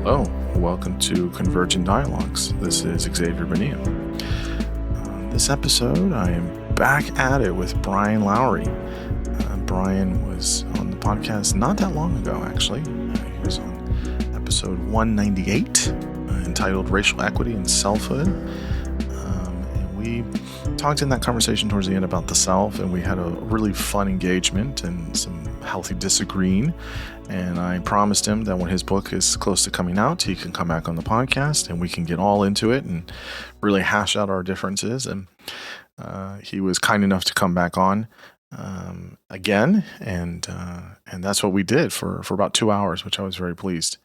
Hello, welcome to Converging Dialogues. This is Xavier Bonilla. This episode, I am back at it with Brian Lowery. Brian was on the podcast not that long ago, actually. He was on episode 198, entitled Racial Equity and Selfhood. And we talked in that conversation towards the end about the self, and we had a really fun engagement and some healthy disagreeing. And I promised him that when his book is close to coming out, he can come back on the podcast and we can get all into it and really hash out our differences. And he was kind enough to come back on again, and that's what we did for about 2 hours, which I was very pleased.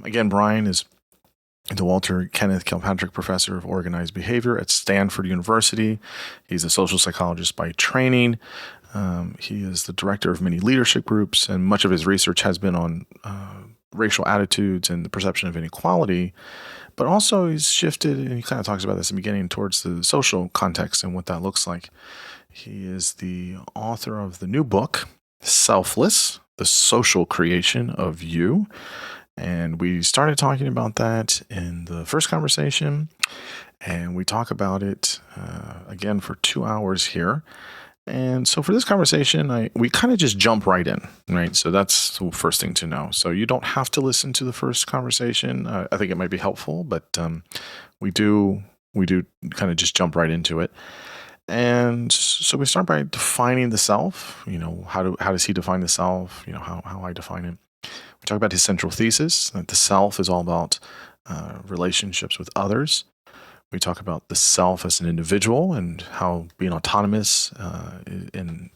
Again, Brian is the Walter Kenneth Kilpatrick Professor of Organized Behavior at Stanford University. He's a social psychologist by training. He is the director of many leadership groups, and much of his research has been on racial attitudes and the perception of inequality. But also he's shifted, and he kind of talks about this in the beginning, towards the social context and what that looks like. He is the author of the new book, Selfless, The Social Creation of You. And we started talking about that in the first conversation, and we talk about it again for 2 hours here. And so for this conversation, we kind of just jump right in, right? So that's the first thing to know. So you don't have to listen to the first conversation. I think it might be helpful, but we do kind of just jump right into it. And so we start by defining the self. You know, how does he define the self? You know, how I define it. We talk about his central thesis, that the self is all about relationships with others. We talk about the self as an individual and how being autonomous and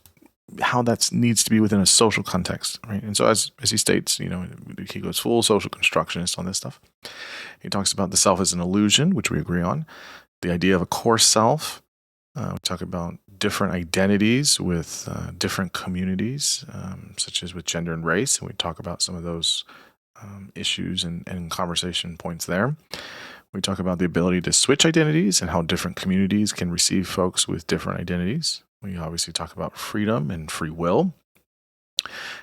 how that needs to be within a social context, right? And so as he states, you know, he goes full social constructionist on this stuff. He talks about the self as an illusion, which we agree on, the idea of a core self. We talk about different identities with different communities, such as with gender and race, and we talk about some of those issues and conversation points there. We talk about the ability to switch identities and how different communities can receive folks with different identities. We obviously talk about freedom and free will,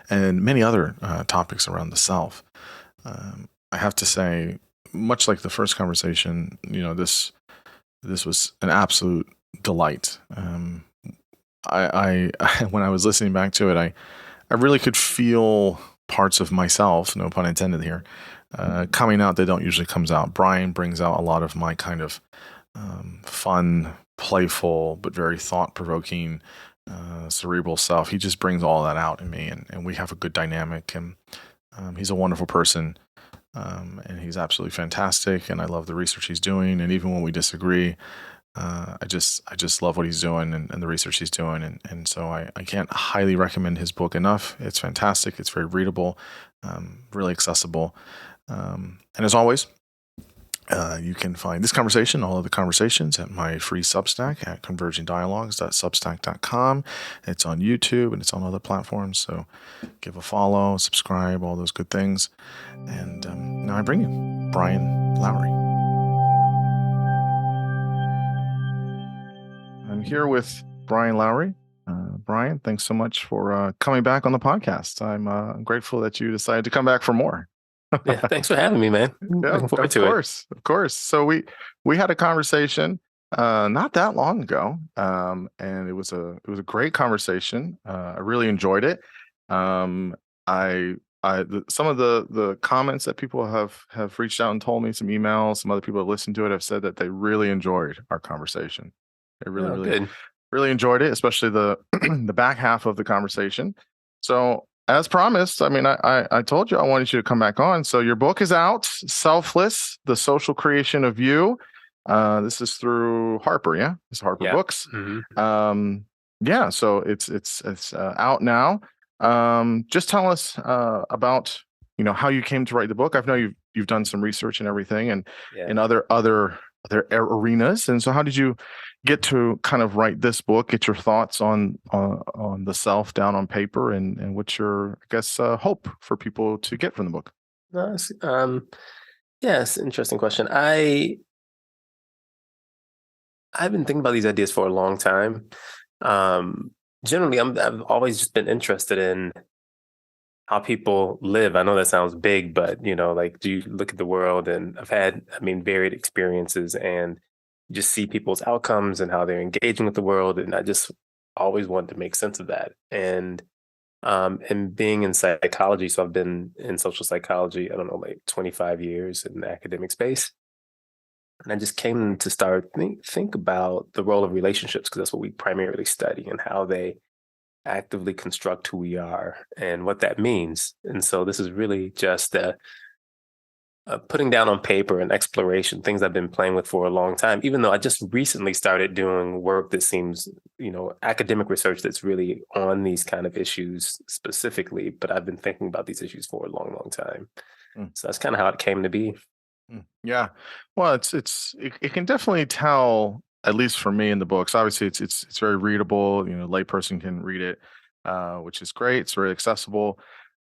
and many other topics around the self. I have to say, much like the first conversation, you know, this was an absolute delight. I when I was listening back to it, I really could feel parts of myself, no pun intended here, coming out that don't usually comes out. Brian brings out a lot of my kind of fun, playful, but very thought-provoking, cerebral self. He just brings all that out in me, and we have a good dynamic. And he's a wonderful person, and he's absolutely fantastic. And I love the research he's doing. And even when we disagree, I just love what he's doing and the research he's doing. And so I can't highly recommend his book enough. It's fantastic. It's very readable, really accessible. And as always, you can find this conversation, all of the conversations, at my free Substack at convergingdialogues.substack.com. It's on YouTube and it's on other platforms. So give a follow, subscribe, all those good things. And now I bring you Brian Lowery. I'm here with Brian Lowery. Brian, thanks so much for coming back on the podcast. I'm grateful that you decided to come back for more. Yeah, thanks for having me, man. Looking forward to it. Of course. So we had a conversation not that long ago, and it was a great conversation. I really enjoyed it. Some of the comments that people have reached out and told me, some emails, some other people have listened to it, have said that they really enjoyed our conversation. They really enjoyed it, especially the the back half of the conversation. So as promised, I mean, I told you I wanted you to come back on. So your book is out, Selfless, The Social Creation of You. This is through Harper, yeah? It's Harper Books. Mm-hmm. Yeah, so it's out now. Just tell us about, you know, how you came to write the book. I know you've done some research and everything, and in other arenas. And so how did you get to kind of write this book, get your thoughts on the self down on paper, and what's your, I guess, hope for people to get from the book? It's an interesting question. I've been thinking about these ideas for a long time. Generally, I've always just been interested in how people live. I know that sounds big, but like, do you look at the world? And I've had, varied experiences, and just see people's outcomes and how they're engaging with the world. And I just always wanted to make sense of that. And being in psychology, so I've been in social psychology, I don't know, like 25 years in the academic space. And I just came to start think about the role of relationships, because that's what we primarily study, and how they actively construct who we are and what that means. And so this is really just putting down on paper and exploration, things I've been playing with for a long time, even though I just recently started doing work that seems, academic research that's really on these kind of issues specifically. But I've been thinking about these issues for a long, long time. Mm. So that's kind of how it came to be. Yeah. Well, it can definitely tell, at least for me in the books. Obviously, it's very readable. Layperson can read it, which is great. It's very accessible.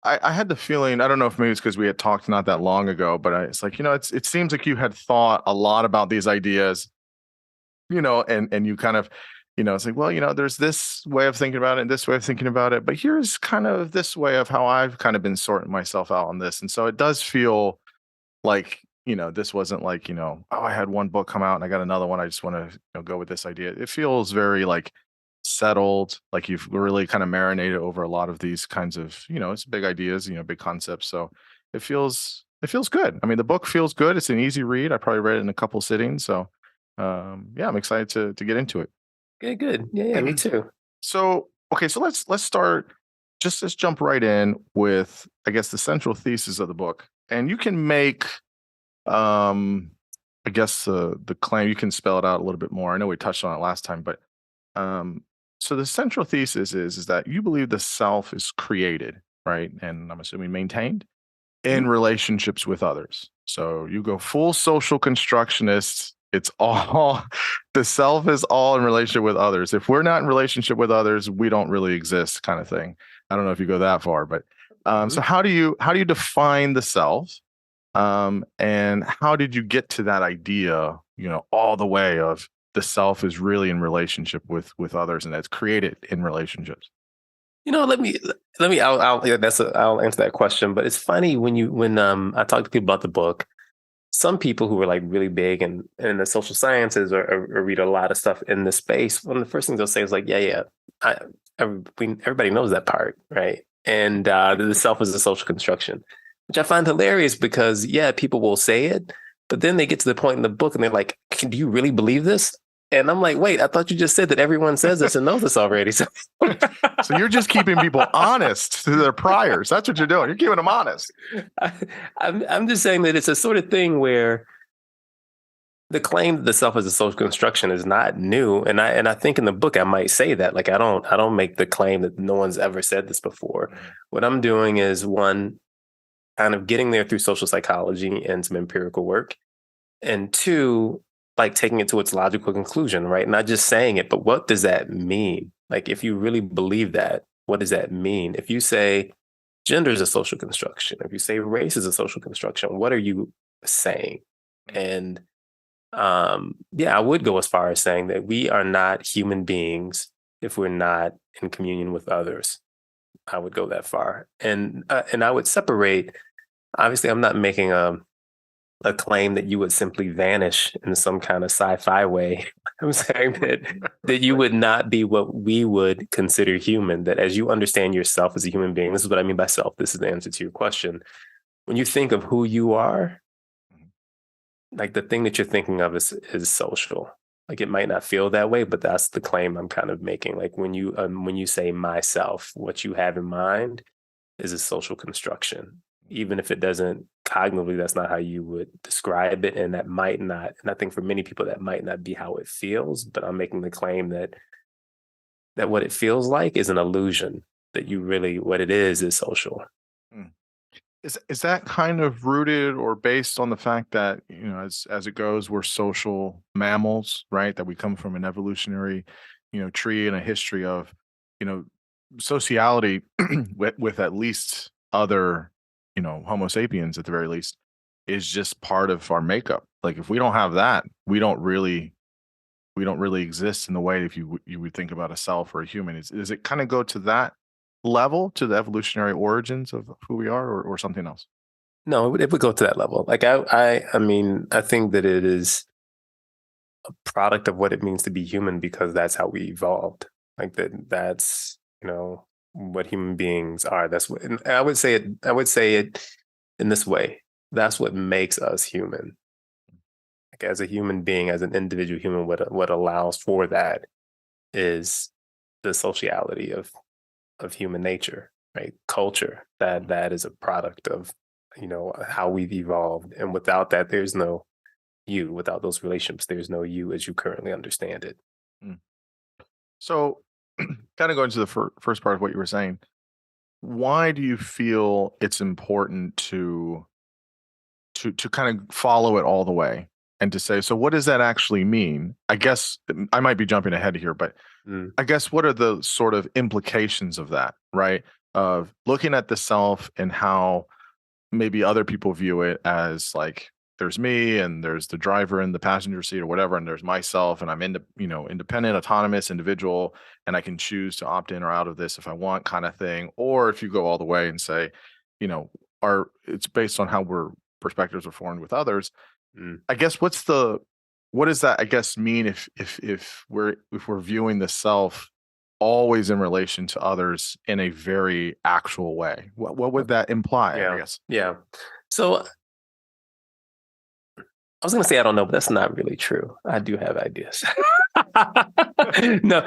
I had the feeling, I don't know if maybe it's because we had talked not that long ago, but it's like, it seems like you had thought a lot about these ideas, and you kind of, it's like, well, there's this way of thinking about it and this way of thinking about it, but here's kind of this way of how I've kind of been sorting myself out on this. And so it does feel like, this wasn't like, oh, I had one book come out and I got another one. I just want to go with this idea. It feels very like settled, like you've really kind of marinated over a lot of these kinds of, it's big ideas, big concepts. So it feels good. I mean, the book feels good. It's an easy read. I probably read it in a couple sittings. So yeah, I'm excited to get into it. Okay, good. Yeah, me too. So okay, so let's start. Let's jump right in with, I guess, the central thesis of the book, and you can make I guess the claim, you can spell it out a little bit more. I know we touched on it last time, but um, so the central thesis is that you believe the self is created, right? And I'm assuming maintained in Mhm. relationships with others. So you go full social constructionist. It's all the self is all in relationship with others. If we're not in relationship with others, we don't really exist, kind of thing. I don't know if you go that far, but so Mhm. how do you define the self? And how did you get to that idea, all the way of the self is really in relationship with others and that's created in relationships? Let me. Yeah, I'll answer that question. But it's funny when I talk to people about the book. Some people who are like really big in the social sciences, or read a lot of stuff in this space, one of the first things they'll say is like, yeah, I, everybody knows that part, right? And the self is a social construction, which I find hilarious, because yeah, people will say it, but then they get to the point in the book and they're like, do you really believe this? And I'm like, wait, I thought you just said that everyone says this and knows this already. So So you're just keeping people honest to their priors. That's what you're doing. You're keeping them honest. I, I'm just saying that it's a sort of thing where the claim that the self is a social construction is not new. And I think in the book I might say that. Like, I don't make the claim that no one's ever said this before. What I'm doing is, one, kind of getting there through social psychology and some empirical work, and two, like taking it to its logical conclusion, right? Not just saying it, but what does that mean? Like, if you really believe that, what does that mean? If you say gender is a social construction, if you say race is a social construction, what are you saying? And yeah, I would go as far as saying that we are not human beings if we're not in communion with others. I would go that far, and I would separate. Obviously, I'm not making a claim that you would simply vanish in some kind of sci-fi way. I'm saying that you would not be what we would consider human. That as you understand yourself as a human being, this is what I mean by self. This is the answer to your question. When you think of who you are, like, the thing that you're thinking of is social. Like, it might not feel that way, but that's the claim I'm kind of making. Like, when you say myself, what you have in mind is a social construction, even if it doesn't cognitively, that's not how you would describe it, and that might not. And I think for many people that might not be how it feels. But I'm making the claim that what it feels like is an illusion. That you really, what it is social. Mm. Is that kind of rooted or based on the fact that, as it goes, we're social mammals, right? That we come from an evolutionary, tree and a history of, you know, sociality with at least other, Homo sapiens at the very least, is just part of our makeup. Like if we don't have that, we don't really exist in the way, if you would think about a self or a human. Does it kind of go to that level to the evolutionary origins of who we are, or something else? No, it would go to that level. Like I mean, I think that it is a product of what it means to be human because that's how we evolved. Like that's, what human beings are. That's what, and I would say it. I would say it in this way. That's what makes us human. Like as a human being, as an individual human, what allows for that is the sociality of human nature, right? Culture. That is a product of how we've evolved, and without that, there's no you. Without those relationships, there's no you as you currently understand it. Mm. So, kind of going to the first part of what you were saying, why do you feel it's important to kind of follow it all the way and to say, so what does that actually mean? I guess I might be jumping ahead here, but I guess what are the sort of implications of that, right? Of looking at the self and how maybe other people view it as like there's me and there's the driver in the passenger seat or whatever, and there's myself, and I'm independent, autonomous individual, and I can choose to opt in or out of this if I want, kind of thing. Or if you go all the way and say, it's based on how perspectives are formed with others. I guess what does that, I guess, mean if we're viewing the self always in relation to others in a very actual way? What would that imply? Yeah. I guess. Yeah. So I was going to say I don't know, but that's not really true. I do have ideas. No.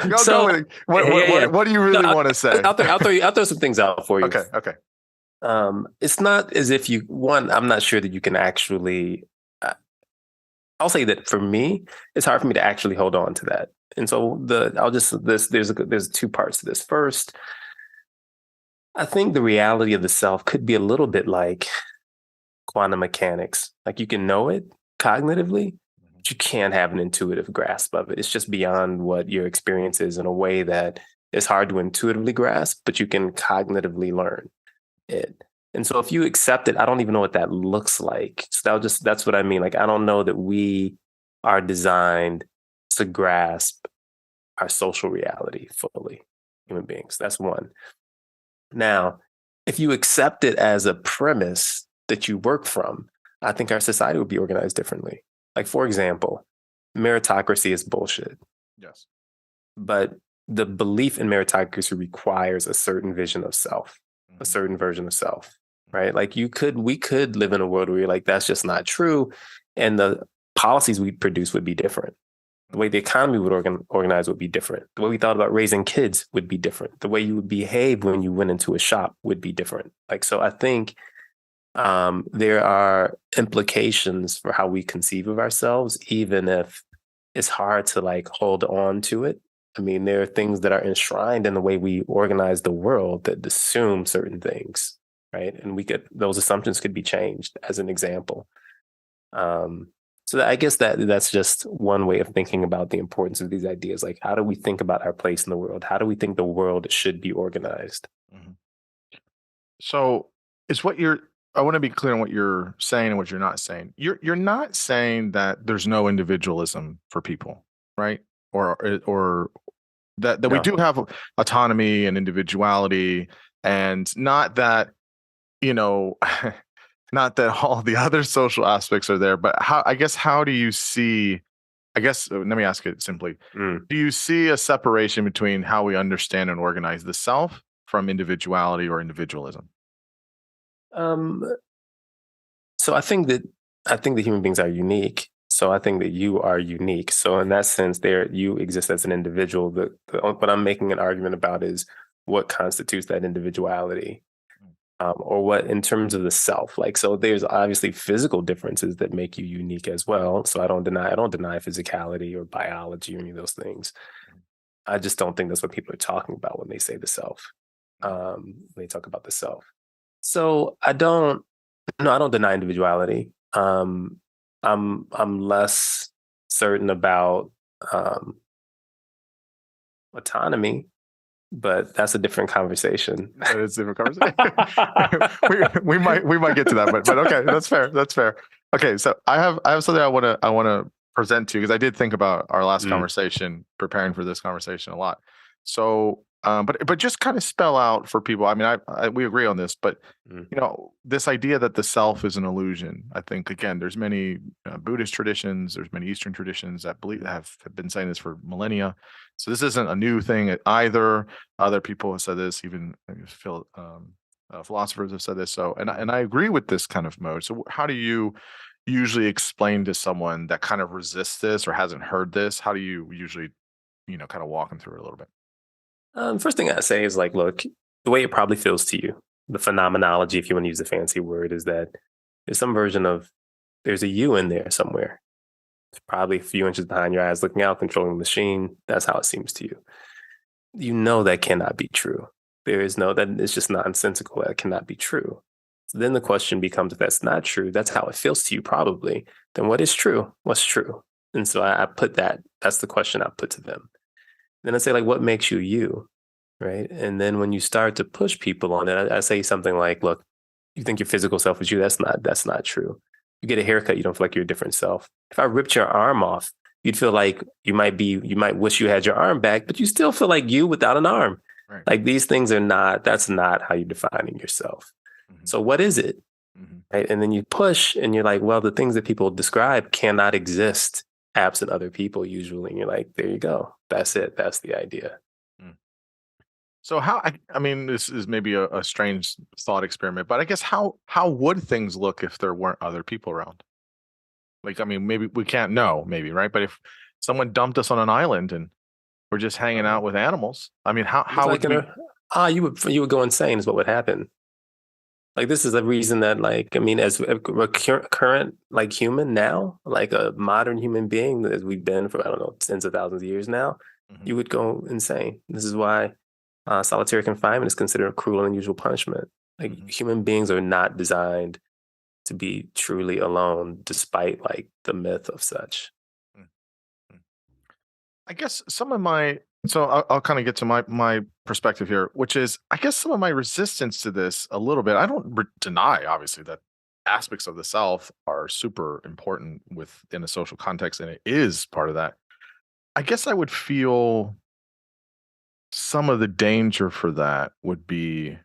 What do you really want to say? I'll throw some things out for you. Okay. It's not as if I'm not sure that you can actually. I'll say that for me, it's hard for me to actually hold on to that. And so there's two parts to this. First, I think the reality of the self could be a little bit like quantum mechanics. Like you can know it cognitively, but you can't have an intuitive grasp of it. It's just beyond what your experience is in a way that is hard to intuitively grasp, but you can cognitively learn it. And so if you accept it, I don't even know what that looks like. So that's what I mean. Like, I don't know that we are designed to grasp our social reality fully, human beings. That's one. Now, if you accept it as a premise that you work from, I think our society would be organized differently. Like, for example, meritocracy is bullshit. Yes. But the belief in meritocracy requires a certain vision of self, a certain version of self, right? Like we could live in a world where you're like, that's just not true. And the policies we produce would be different. The way the economy would organize would be different. The way we thought about raising kids would be different. The way you would behave when you went into a shop would be different. Like, so I think there are implications for how we conceive of ourselves, even if it's hard to like hold on to it. I mean, there are things that are enshrined in the way we organize the world that assume certain things, right? And those assumptions could be changed, as an example. So I guess that's just one way of thinking about the importance of these ideas. Like, how do we think about our place in the world? How do we think the world should be organized? Mm-hmm. So I want to be clear on what you're saying and what you're not saying. You're not saying that there's no individualism for people, right? Or that we do have autonomy and individuality, and not that, not that all the other social aspects are there, but how do you see, let me ask it simply. Do you see a separation between how we understand and organize the self from individuality or individualism? So I think that human beings are unique. So I think that you are unique. So in that sense, you exist as an individual. What I'm making an argument about is what constitutes that individuality, or what in terms of the self. Like, so there's obviously physical differences that make you unique as well. So I don't deny physicality or biology or any of those things. I just don't think that's what people are talking about when they say the self. When they talk about the self. So I don't deny individuality. I'm less certain about autonomy, but that's a different conversation. That is a different conversation. we might get to that, but okay, that's fair. That's fair. Okay, so I have something I want to present to you, because I did think about our last conversation, preparing for this conversation a lot. So But just kind of spell out for people. I mean, we agree on this, but this idea that the self is an illusion. I think again, there's many Buddhist traditions, there's many Eastern traditions that believe have been saying this for millennia. So this isn't a new thing either. Other people have said this, even philosophers have said this. So, and I agree with this kind of mode. So, how do you usually explain to someone that kind of resists this or hasn't heard this? How do you usually, kind of walk them through it a little bit? First thing I say is like, look, the way it probably feels to you, the phenomenology, if you want to use a fancy word, is that there's some version of there's a you in there somewhere. It's probably a few inches behind your eyes looking out, controlling the machine. That's how it seems to you. You know that cannot be true. There is no, that it's just nonsensical. That cannot be true. So then the question becomes, if that's not true, that's how it feels to you probably, then what is true? What's true? And so I put that's the question I put to them. Then I say, like, what makes you you, right? And then when you start to push people on it, I say something like, look, you think your physical self is you. That's not true. You get a haircut, you don't feel like you're a different self. If I ripped your arm off, you'd feel like you might wish you had your arm back, but you still feel like you without an arm. Right. Like these things that's not how you're defining yourself. Mm-hmm. So what is it? Mm-hmm. Right? And then you push and you're like, well, the things that people describe cannot exist absent other people usually. And you're like, there you go. That's it. That's the idea. So how, I mean, this is maybe a strange thought experiment, but I guess how would things look if there weren't other people around? Like, I mean, maybe we can't know, maybe, right? But if someone dumped us on an island and we're just hanging out with animals, I mean, how would you would go insane is what would happen. Like, this is the reason that, like, I mean, as a current, like, human now, like a modern human being as we've been for, I don't know, tens of thousands of years now, you would go insane. This is why solitary confinement is considered a cruel and unusual punishment. Like, human beings are not designed to be truly alone, despite, like, the myth of such. I guess I'll kind of get to my perspective here, which is, I guess some of my resistance to this a little bit. I don't deny, obviously, that aspects of the self are super important within a social context, and it is part of that. I guess I would feel some of the danger for that would be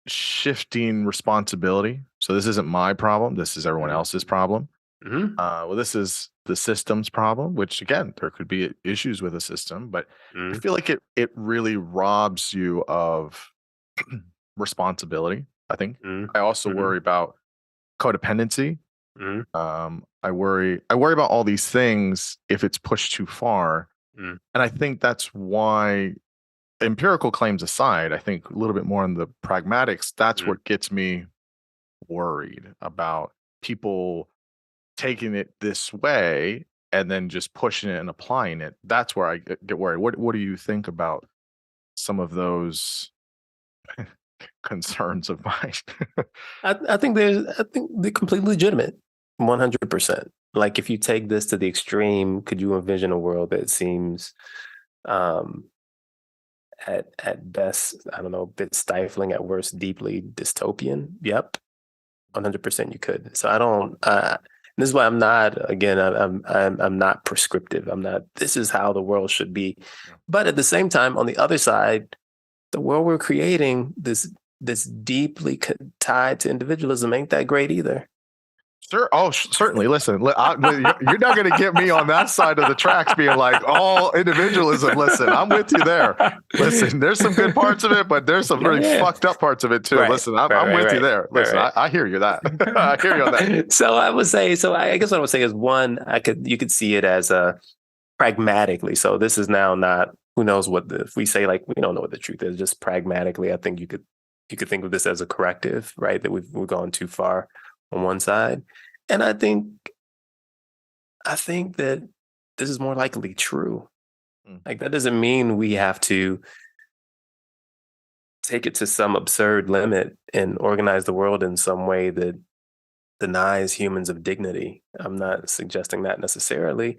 shifting responsibility. So this isn't my problem. This is everyone else's problem. Well, this is the system's problem, which again, there could be issues with a system, but I feel like it really robs you of responsibility. I think I also worry about codependency. I worry about all these things if it's pushed too far. And I think that's why, empirical claims aside, I think a little bit more on the pragmatics, that's what gets me worried about people taking it this way and then just pushing it and applying it. That's where I get worried. What do you think about some of those concerns of mine? I think they're completely legitimate, 100%. Like, if you take this to the extreme, could you envision a world that seems at best, I don't know, a bit stifling, at worst deeply dystopian? Yep, 100% you could. So I don't. This is why I'm not. Again, I'm not prescriptive. I'm not. This is how the world should be. But at the same time, on the other side, the world we're creating, this deeply tied to individualism, ain't that great either. Sure. Oh, certainly. Listen, you're not going to get me on that side of the tracks being like, all individualism. Listen, I'm with you there. Listen, there's some good parts of it, but there's some really fucked up parts of it too. Right. Listen, I'm with you there. Listen, I hear you that. I hear you on that. So I would say, I guess what I would say is, one, you could see it as pragmatically. So this is now not, who knows what if we say, like, we don't know what the truth is, just pragmatically, I think you could think of this as a corrective, right? That we've gone too far on one side. And I think that this is more likely true. Like, that doesn't mean we have to take it to some absurd limit and organize the world in some way that denies humans of dignity. I'm not suggesting that necessarily,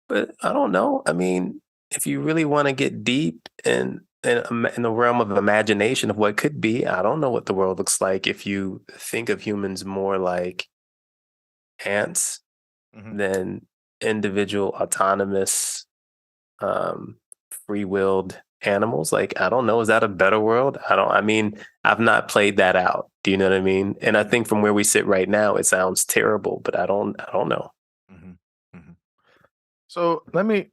but I don't know. I mean, if you really want to get deep in the realm of imagination of what could be, I don't know what the world looks like if you think of humans more like ants than individual, autonomous, free-willed animals. Like, I don't know, is that a better world? I mean, I've not played that out. Do you know what I mean? And I think from where we sit right now, it sounds terrible, but I don't know. So let me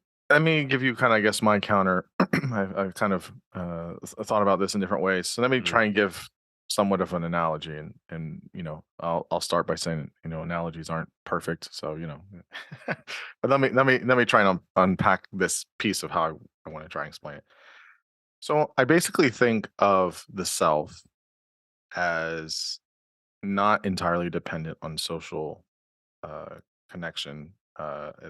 give you kind of, I guess, my counter. I've kind of thought about this in different ways. So let me try and give somewhat of an analogy, and I'll start by saying analogies aren't perfect. So but let me try and unpack this piece of how I want to try and explain it. So I basically think of the self as not entirely dependent on social connection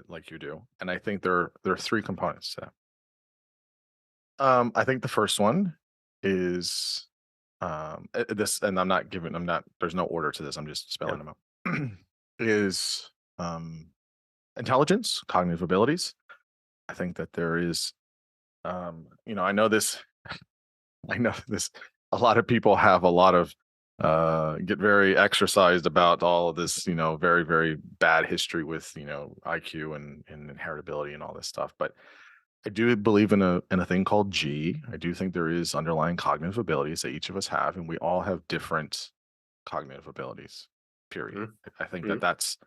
like you do, and I think there are three components to that. I think the first one is this, and I'm not. There's no order to this. I'm just spelling Yeah. them out. Is intelligence, cognitive abilities. I think that there is, I know this. I know this. A lot of people have a lot of get very exercised about all of this, very, very bad history with, IQ and inheritability and all this stuff. But I do believe in a thing called G. I do think there is underlying cognitive abilities that each of us have, and we all have different cognitive abilities. Period. I think that that's.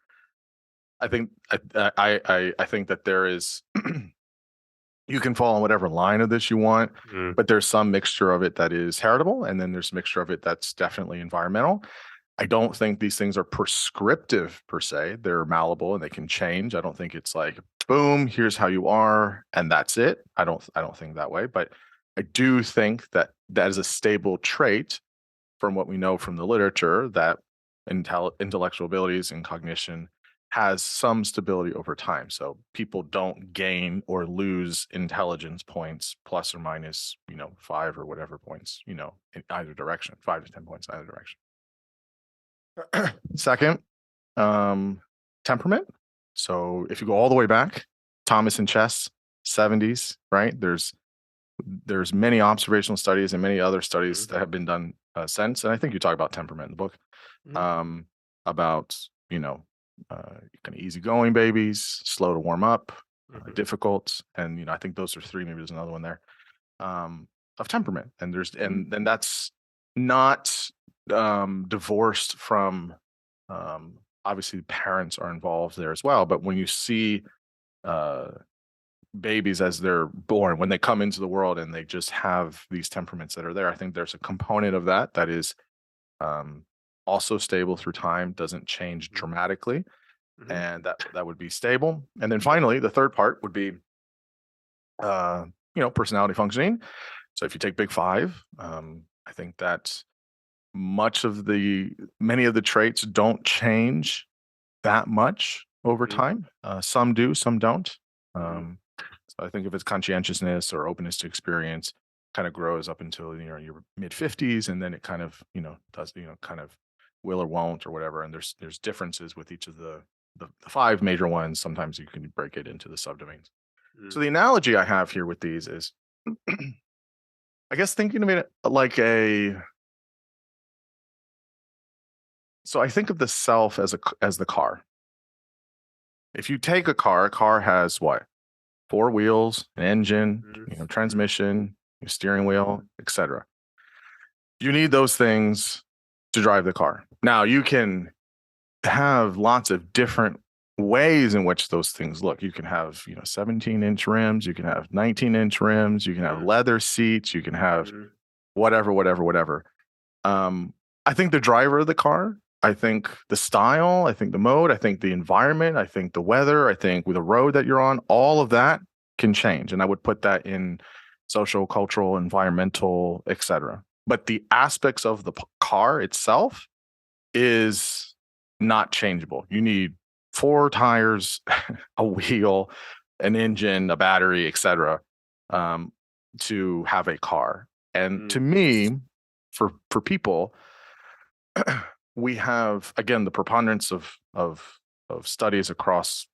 I think I think that there is. You can fall on whatever line of this you want, but there's some mixture of it that is heritable, and then there's a mixture of it that's definitely environmental. I don't think these things are prescriptive per se. They're malleable and they can change. I don't think it's like, boom, here's how you are, and that's it. I don't think that way. But I do think that that is a stable trait from what we know from the literature, that intellectual abilities and cognition has some stability over time. So people don't gain or lose intelligence points plus or minus, 5 or whatever points, in either direction, 5 to 10 points either direction. Second, temperament. So if you go all the way back, Thomas and Chess, 70s, right? There's many observational studies and many other studies that have been done since, and I think you talk about temperament in the book, about kind of easygoing babies, slow to warm up, difficult, and I think those are three. Maybe there's another one there of temperament, and and that's not divorced from obviously parents are involved there as well. But when you see babies as they're born, when they come into the world and they just have these temperaments that are there, I think there's a component of that is also stable through time, doesn't change dramatically, and that would be stable. And then finally, the third part would be personality functioning. So if you take Big Five, I think that many of the traits don't change that much over time. Some do, some don't. So I think if it's conscientiousness or openness to experience, kind of grows up until your mid 50s, and then it kind of does kind of will or won't or whatever. And there's differences with each of the five major ones. Sometimes you can break it into the subdomains. So the analogy I have here with these is, I guess, thinking of it like so I think of the self as the car. If you take a car has what? 4 wheels, an engine, transmission, your steering wheel, etc. You need those things to drive the car. Now, you can have lots of different ways in which those things look. You can have, 17-inch rims, you can have 19-inch rims, you can have leather seats, you can have whatever. I think the driver of the car, I think the style, I think the mode, I think the environment, I think the weather, I think with the road that you're on, all of that can change. And I would put that in social, cultural, environmental, etc. But the aspects of the car itself is not changeable. You need 4 tires, a wheel, an engine, a battery, etc. To have a car. And to me, for people, we have, again, the preponderance of studies across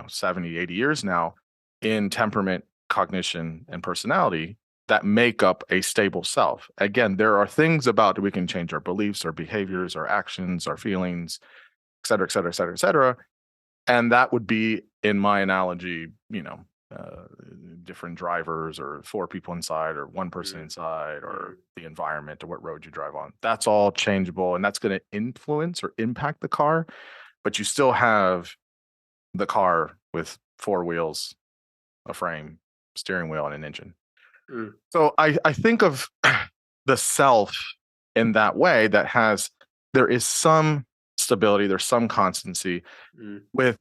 70, 80 years now in temperament, cognition, and personality that make up a stable self. Again, there are things about we can change our beliefs, our behaviors, our actions, our feelings, et cetera, et cetera, et cetera, et cetera. And that would be, in my analogy, different drivers, or 4 people inside, or 1 person inside, or the environment, or what road you drive on. That's all changeable, and that's going to influence or impact the car. But you still have the car with 4 wheels, a frame, steering wheel, and an engine. So I think of the self in that way, that there is some stability, there's some constancy with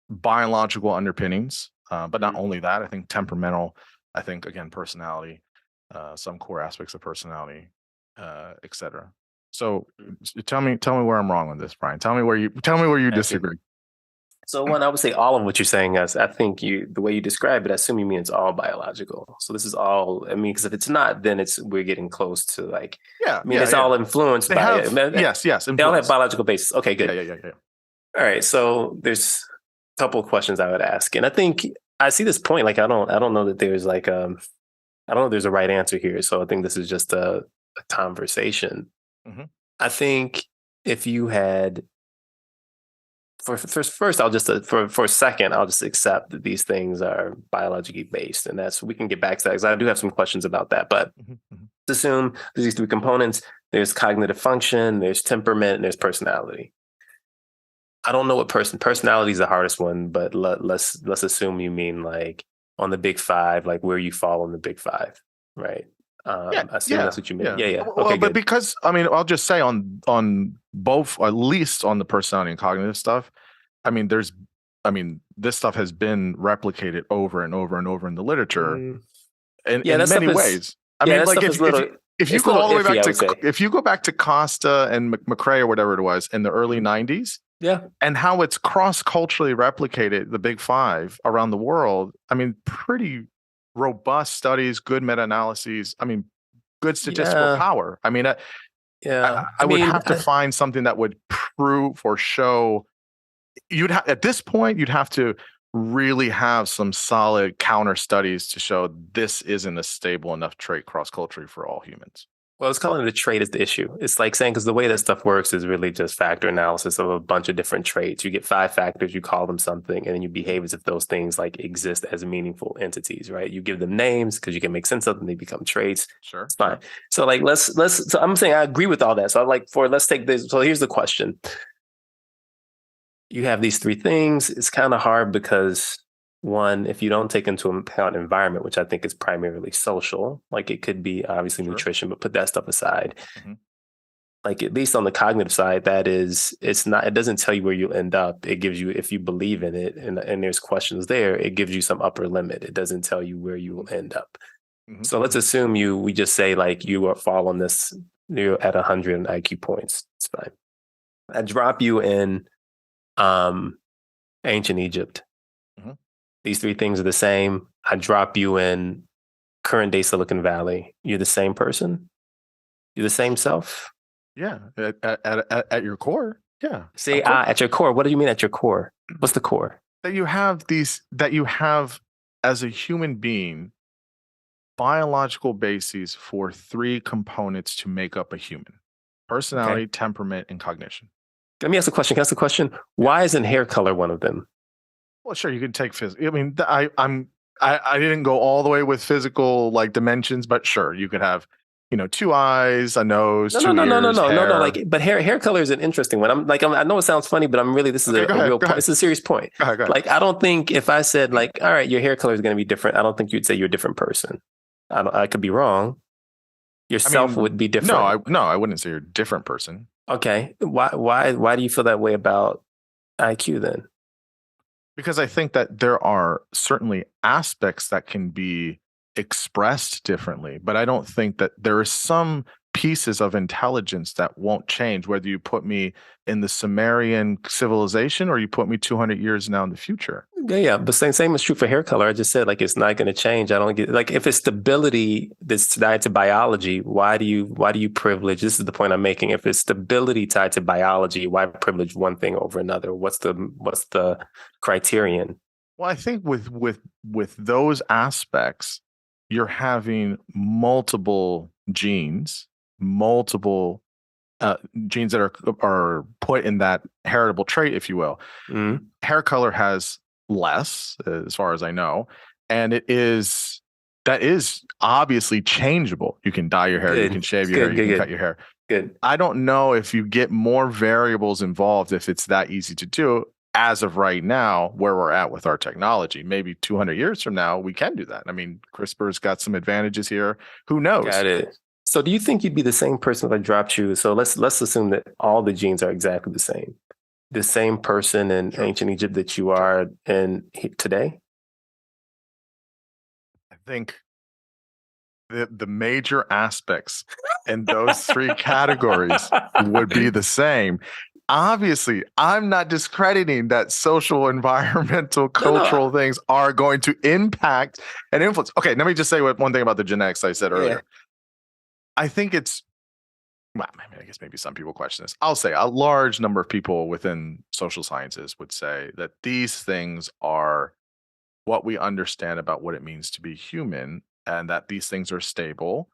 biological underpinnings, but not only that. I think temperamental, I think, again, personality, some core aspects of personality, etc. So tell me where I'm wrong on this, Brian. Tell me where you disagree. So one, I would say all of what you're saying is, I think the way you describe it, I assume you mean it's all biological. So this is all, I mean, because if it's not, then we're getting close to like, it's all influenced by it. Yes. They all have biological basis. Okay, good. Yeah. All right. So there's a couple of questions I would ask. And I think I see this point. Like, I don't know that there's like, I don't know if there's a right answer here. So I think this is just a conversation. Mm-hmm. I think if you had, First, I'll just for a second, I'll just accept that these things are biologically based, and we can get back to that because I do have some questions about that. But let's assume there's these 3 components: there's cognitive function, there's temperament, and there's personality. I don't know what personality is the hardest one, but let's assume you mean like on the big 5, like where you fall on the big 5, right? I assume that's what you mean. Yeah. Well, okay, but because I'll just say on both, at least on the personality and cognitive stuff, this stuff has been replicated over and over and over in the literature, in many ways. If you go all the way back if you go back to Costa and McCrae or whatever it was in the early 90s, and how it's cross-culturally replicated, the big 5 around the world, pretty robust studies, good meta-analyses, good statistical power. I would have to find something that would prove or show. At this point, you'd have to really have some solid counter studies to show this isn't a stable enough trait cross-culturally for all humans. Well, it's calling it a trait is the issue. It's like saying, because the way that stuff works is really just factor analysis of a bunch of different traits. You get 5 factors, you call them something, and then you behave as if those things like exist as meaningful entities, right? You give them names because you can make sense of them. They become traits. Sure. It's fine. So like, so I'm saying I agree with all that. So let's take this. So here's the question. You have these 3 things. It's kind of hard because, one, if you don't take into account environment, which I think is primarily social, like it could be obviously nutrition, but put that stuff aside. Like at least on the cognitive side, it doesn't tell you where you'll end up. It gives you, if you believe in it and there's questions there, it gives you some upper limit. It doesn't tell you where you will end up. So let's assume we just say like you fall on this, you're at 100 IQ points. It's fine. I drop you in ancient Egypt. These 3 things are the same. I drop you in current day Silicon Valley. You're the same person. You're the same self. Yeah, at your core. Yeah. Say at your core. What do you mean at your core? What's the core? That you have as a human being biological bases for 3 components to make up a human: personality, temperament, and cognition. Let me ask a question. Can I ask a question? Why isn't hair color one of them? Well, sure, you can take physical. I didn't go all the way with physical like dimensions, but sure, you could have, 2 eyes, a nose, 2 ears, no. Like, but hair color is an interesting one. I know it sounds funny, but this is a real point. It's a serious point. Go ahead. Like, I don't think if I said like, all right, your hair color is going to be different, I don't think you'd say you're a different person. I could be wrong. Yourself would be different. No, I wouldn't say you're a different person. Okay. Why do you feel that way about IQ then? Because I think that there are certainly aspects that can be expressed differently, but I don't think that there are some pieces of intelligence that won't change, whether you put me in the Sumerian civilization or you put me 200 years now in the future. Yeah. But same is true for hair color. I just said like it's not going to change. I don't get like if it's stability that's tied to biology. Why do you privilege? This is the point I'm making. If it's stability tied to biology, why privilege one thing over another? What's the criterion? Well, I think with those aspects, you're having multiple genes, multiple genes that are put in that heritable trait, if you will. Mm-hmm. Hair color has less, as far as I know, and that is obviously changeable. You can dye your hair, you can shave your hair, you can cut your hair. Good. I don't know if you get more variables involved if it's that easy to do as of right now, where we're at with our technology. Maybe 200 years from now, we can do that. I mean, CRISPR's got some advantages here. Who knows? Got it. So do you think you'd be the same person if I dropped you? So let's assume that all the genes are exactly the same. The same person in ancient Egypt that you are in today? I think the major aspects in those three categories would be the same. Obviously, I'm not discrediting that social, environmental, cultural things are going to impact and influence. Okay, let me just say one thing about the genetics I said earlier. I think well, I guess maybe some people question this. I'll say a large number of people within social sciences would say that these things are what we understand about what it means to be human, and that these things are stable,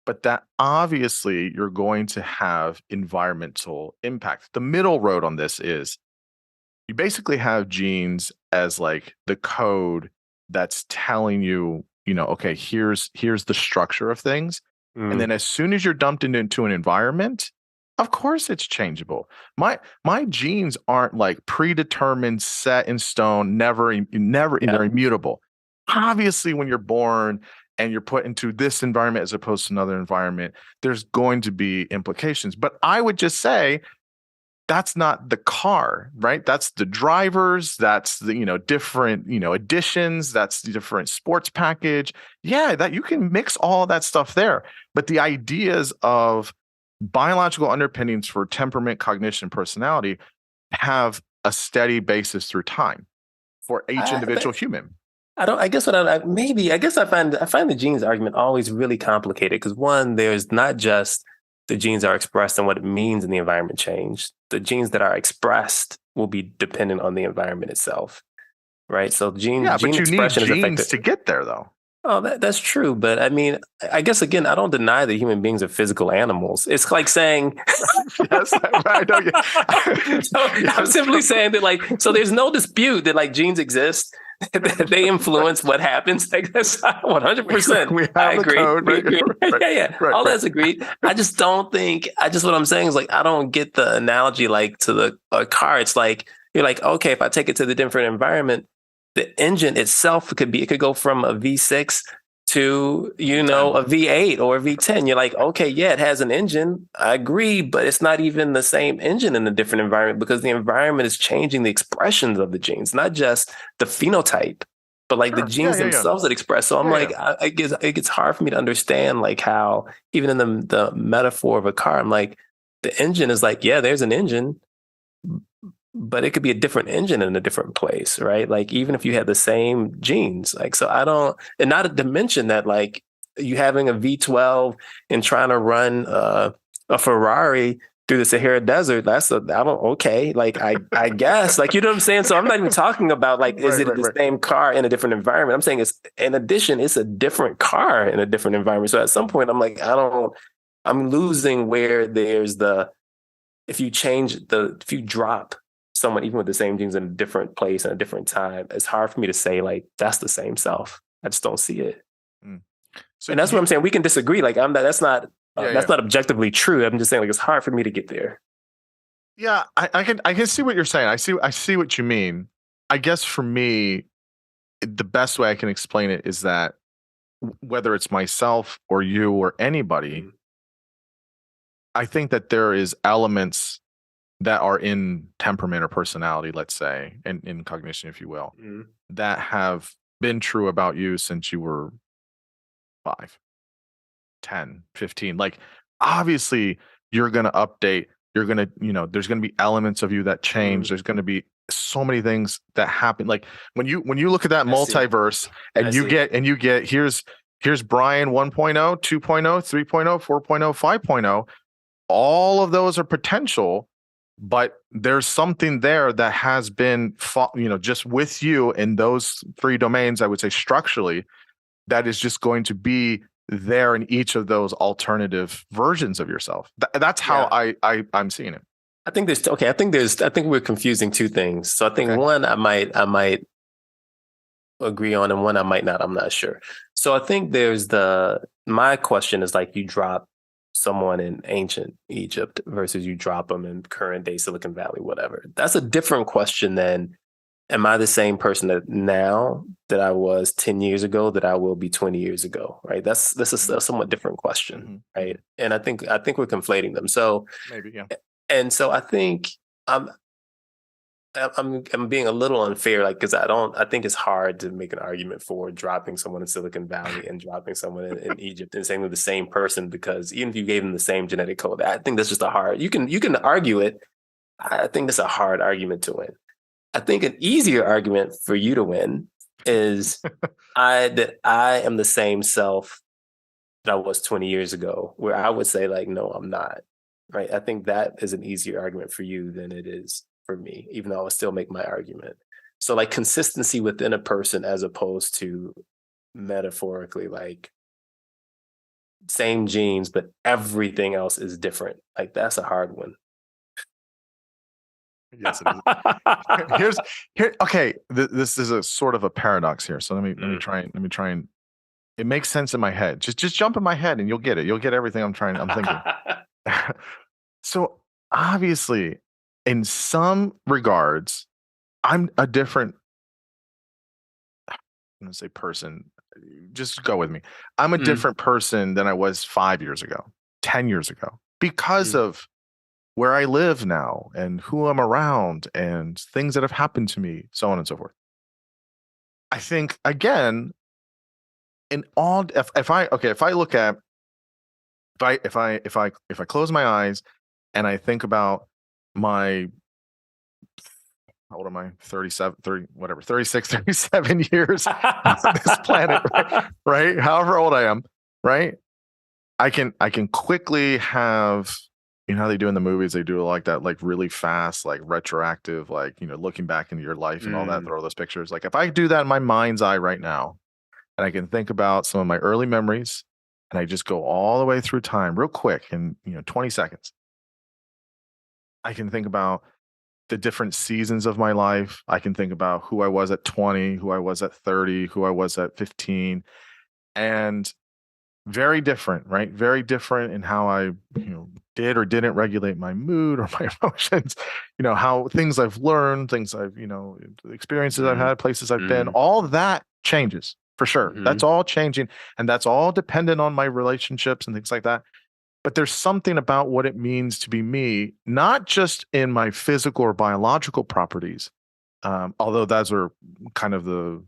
but that obviously you're going to have environmental impact. The middle road on this is you basically have genes as like the code that's telling you, okay, here's the structure of things. And then as soon as you're dumped into an environment, of course it's changeable. My genes aren't like predetermined, set in stone, never, they're immutable. Obviously, when you're born and you're put into this environment as opposed to another environment, there's going to be implications. But I would just say that's not the car, right? That's the drivers, that's the, different, additions, that's the different sports package. Yeah, that you can mix all that stuff there. But the ideas of biological underpinnings for temperament, cognition, personality have a steady basis through time for each individual human. I guess I find the genes argument always really complicated because one, there's not just the genes are expressed and what it means in the environment change. The genes that are expressed will be dependent on the environment itself, right? So gene expression is affected to get there, though. Oh, that's true. But I mean, I guess, again, I don't deny that human beings are physical animals. It's like saying, yes, I know you. I'm simply saying that, so there's no dispute that genes exist. They influence what happens. I guess 100%. I agree. Code, right? We agree. All that's agreed. I just don't think. What I'm saying is I don't get the analogy to the car. It's like you're like, okay, if I take it to the different environment, the engine itself it could go from a V6 to a V8 or a V10. You're like, okay, yeah, it has an engine. I agree, but it's not even the same engine in a different environment because the environment is changing the expressions of the genes, not just the phenotype, but the genes themselves that express. So I'm I guess it gets hard for me to understand how even in the metaphor of a car, I'm like, the engine is there's an engine, but it could be a different engine in a different place, right? Even if you had the same genes, so I don't, and not to mention that you having a V12 and trying to run a Ferrari through the Sahara Desert, I guess, you know what I'm saying? So I'm not even talking about is it the same car in a different environment? I'm saying in addition, it's a different car in a different environment. So at some point I'm I'm losing where there's if you drop someone even with the same genes in a different place and a different time, it's hard for me to say that's the same self. I just don't see it. So, and that's what I'm saying. We can disagree. That's not objectively true. I'm just saying it's hard for me to get there. Yeah, I can see what you're saying. I see what you mean. I guess for me, the best way I can explain it is that whether it's myself or you or anybody, I think that there is elements that are in temperament or personality, let's say, and in cognition, if you will, that have been true about you since you were 5, 10, 15. Obviously, you're going to update. You're going to, there's going to be elements of you that change. There's going to be so many things that happen. When you look at that multiverse and you get here's Brian 1.0, 2.0, 3.0, 4.0, 5.0. All of those are potential. But there's something there that has been, just with you in those 3 domains, I would say structurally, that is just going to be there in each of those alternative versions of yourself. That's how I'm seeing it. I think I think we're confusing two things. So I think one I might agree on, and one I might not. I'm not sure. So I think my question is like, you drop someone in ancient Egypt versus you drop them in current day Silicon Valley, whatever. That's a different question than, am I the same person that I was 10 years ago that I will be 20 years ago, right? This is a somewhat different question, right? And I think we're conflating them. So maybe, yeah. And so I think I'm being a little unfair, like, because I think it's hard to make an argument for dropping someone in Silicon Valley and dropping someone in Egypt and saying they're the same person, because even if you gave them the same genetic code, I think that's just you can argue it. I think that's a hard argument to win. I think an easier argument for you to win is that I am the same self that I was 20 years ago, where I would say, like, no, I'm not. Right. I think that is an easier argument for you than it is for me, even though I would still make my argument. So, like, consistency within a person as opposed to metaphorically, like, same genes, but everything else is different. Like, that's a hard one. Yes, it is. Okay. This is a sort of a paradox here. So let me try and it makes sense in my head. Just jump in my head and you'll get it. You'll get everything I'm thinking. So obviously, in some regards, I'm a different, I'm going to say person. Just go with me. I'm a different person than I was 5 years ago, 10 years ago, because of where I live now and who I'm around and things that have happened to me, so on and so forth. I think, again, if I look at, if I close my eyes and I think about my, how old am I? 37, 30, whatever, 36, 37 years on this planet, right? However old I am, right? I can quickly have, you know how they do in the movies, they do like that, like really fast, like retroactive, like, you know, looking back into your life and all that, throw those pictures. Like, if I do that in my mind's eye right now, and I can think about some of my early memories, and I just go all the way through time real quick in, 20 seconds, I can think about the different seasons of my life. I can think about who I was at 20, who I was at 30, who I was at 15, and very different, right? Very different in how I, did or didn't regulate my mood or my emotions, how things I've learned, things I've, experiences I've had, places I've been, all that changes for sure. That's all changing. And that's all dependent on my relationships and things like that. But there's something about what it means to be me, not just in my physical or biological properties, although those are kind of the,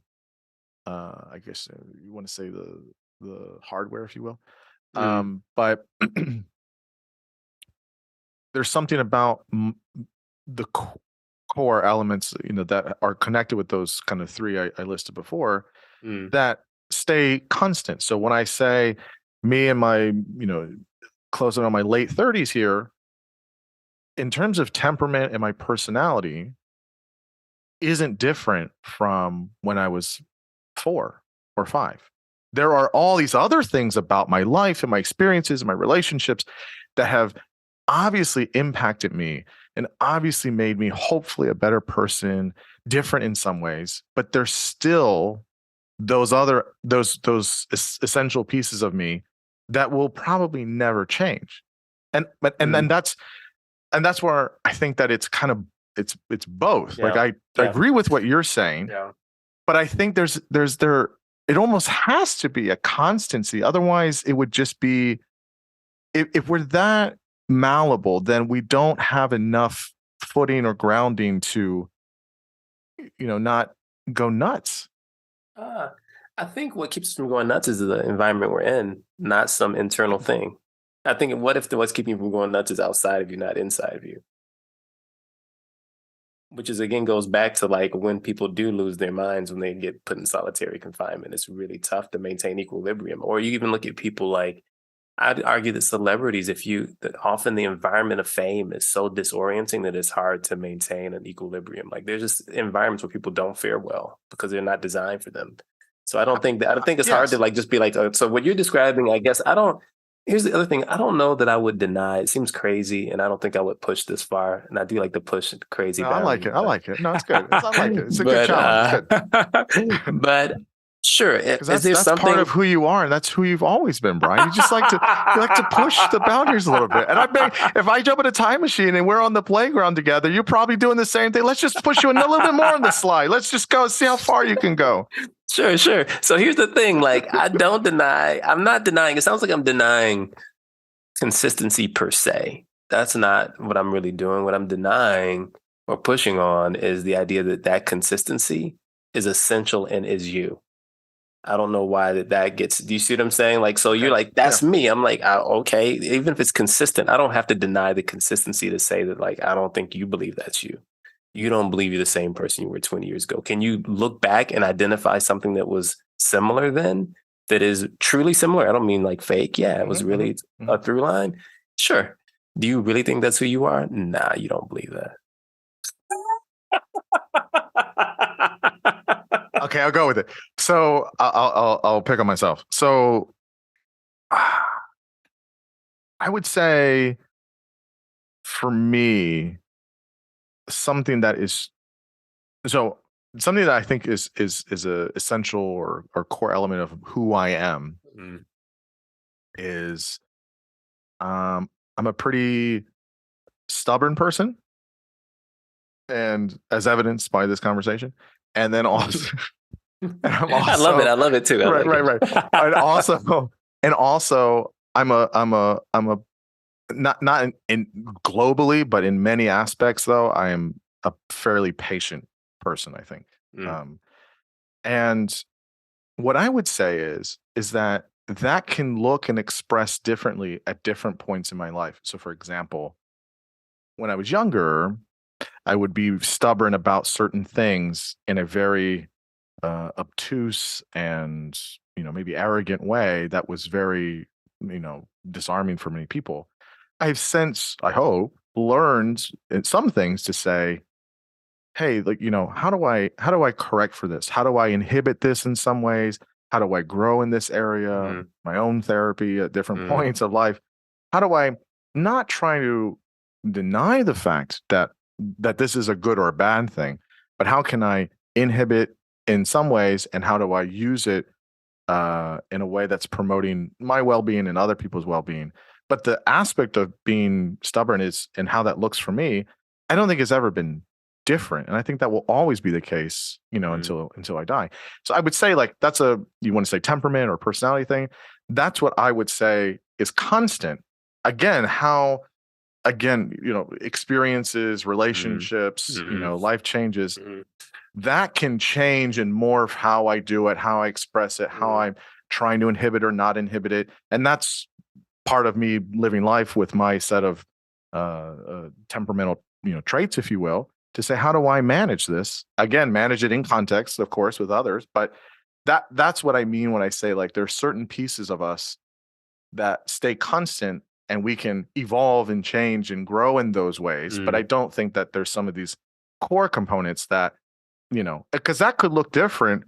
I guess you want to say the hardware, if you will. But there's something about the core elements, that are connected with those kind of three I listed before, that stay constant. So when I say me and my, closing on my late 30s here, in terms of temperament and my personality, isn't different from when I was 4 or 5. There are all these other things about my life and my experiences and my relationships that have obviously impacted me and obviously made me hopefully a better person, different in some ways, but there's still those essential pieces of me that will probably never change. And that's where I think that it's kind of, it's both. Yeah. Like I agree with what you're saying, but I think it almost has to be a constancy. Otherwise it would just be, if we're that malleable, then we don't have enough footing or grounding to, not go nuts. I think what keeps us from going nuts is the environment we're in, not some internal thing. I think what's keeping you from going nuts is outside of you, not inside of you. Which is, again, goes back to, like, when people do lose their minds, when they get put in solitary confinement, it's really tough to maintain equilibrium. Or you even look at people like, I'd argue that celebrities, that often the environment of fame is so disorienting that it's hard to maintain an equilibrium. Like, there's just environments where people don't fare well because they're not designed for them. So I don't think it's hard Yes. to like just be like, so what you're describing, I guess here's the other thing. I don't know that I would deny. It seems crazy, and I don't think I would push this far. And I do like to push crazy No, I like boundaries. it. I like it. No, it's good. I like it. It's a good But challenge. It's good. but sure, Because is there that's something part of who you are, and that's who you've always been, Brian. You just like to push the boundaries a little bit. And I bet if I jump in a time machine and we're on the playground together, you're probably doing the same thing. Let's just push you a little bit more on the slide. Let's just go see how far you can go. Sure. So here's the thing. Like, I'm not denying. It sounds like I'm denying consistency per se. That's not what I'm really doing. What I'm denying or pushing on is the idea that consistency is essential and is you. I don't know why that gets, do you see what I'm saying? Like, so you're like, that's me. I'm like, okay, even if it's consistent, I don't have to deny the consistency to say that, like, I don't think you believe that's you. You don't believe you're the same person you were 20 years ago. Can you look back and identify something that was similar then, that is truly similar? I don't mean like fake. Yeah, it was really a through line. Sure. Do you really think that's who you are? Nah, you don't believe that. Okay, I'll go with it. So I'll pick on myself. So I would say for me, something that I think is a essential or core element of who I am is I'm a pretty stubborn person, and as evidenced by this conversation, and then also, I love it too. Right. and also I'm a not in globally, but in many aspects though, I am a fairly patient person, I think. And what I would say is that can look and express differently at different points in my life. So for example, when I was younger, I would be stubborn about certain things in a very obtuse and maybe arrogant way that was very disarming for many people. I've since, I hope, learned in some things to say, hey, like, how do I correct for this? How do I inhibit this in some ways? How do I grow in this area? My own therapy at different points of life. How do I not try to deny the fact that this is a good or a bad thing, but how can I inhibit in some ways, and how do I use it in a way that's promoting my well-being and other people's well-being? But the aspect of being stubborn is, and how that looks for me, I don't think has ever been different. And I think that will always be the case, until I die. So I would say, like, you want to say temperament or personality thing. That's what I would say is constant. Again, experiences, relationships, life changes, that can change and morph how I do it, how I express it, how I'm trying to inhibit or not inhibit it. And that's part of me living life with my set of temperamental, traits, if you will, to say, how do I manage this? Again, manage it in context, of course, with others. But that's what I mean when I say, like, there's certain pieces of us that stay constant, and we can evolve and change and grow in those ways. But I don't think that there's some of these core components that, because that could look different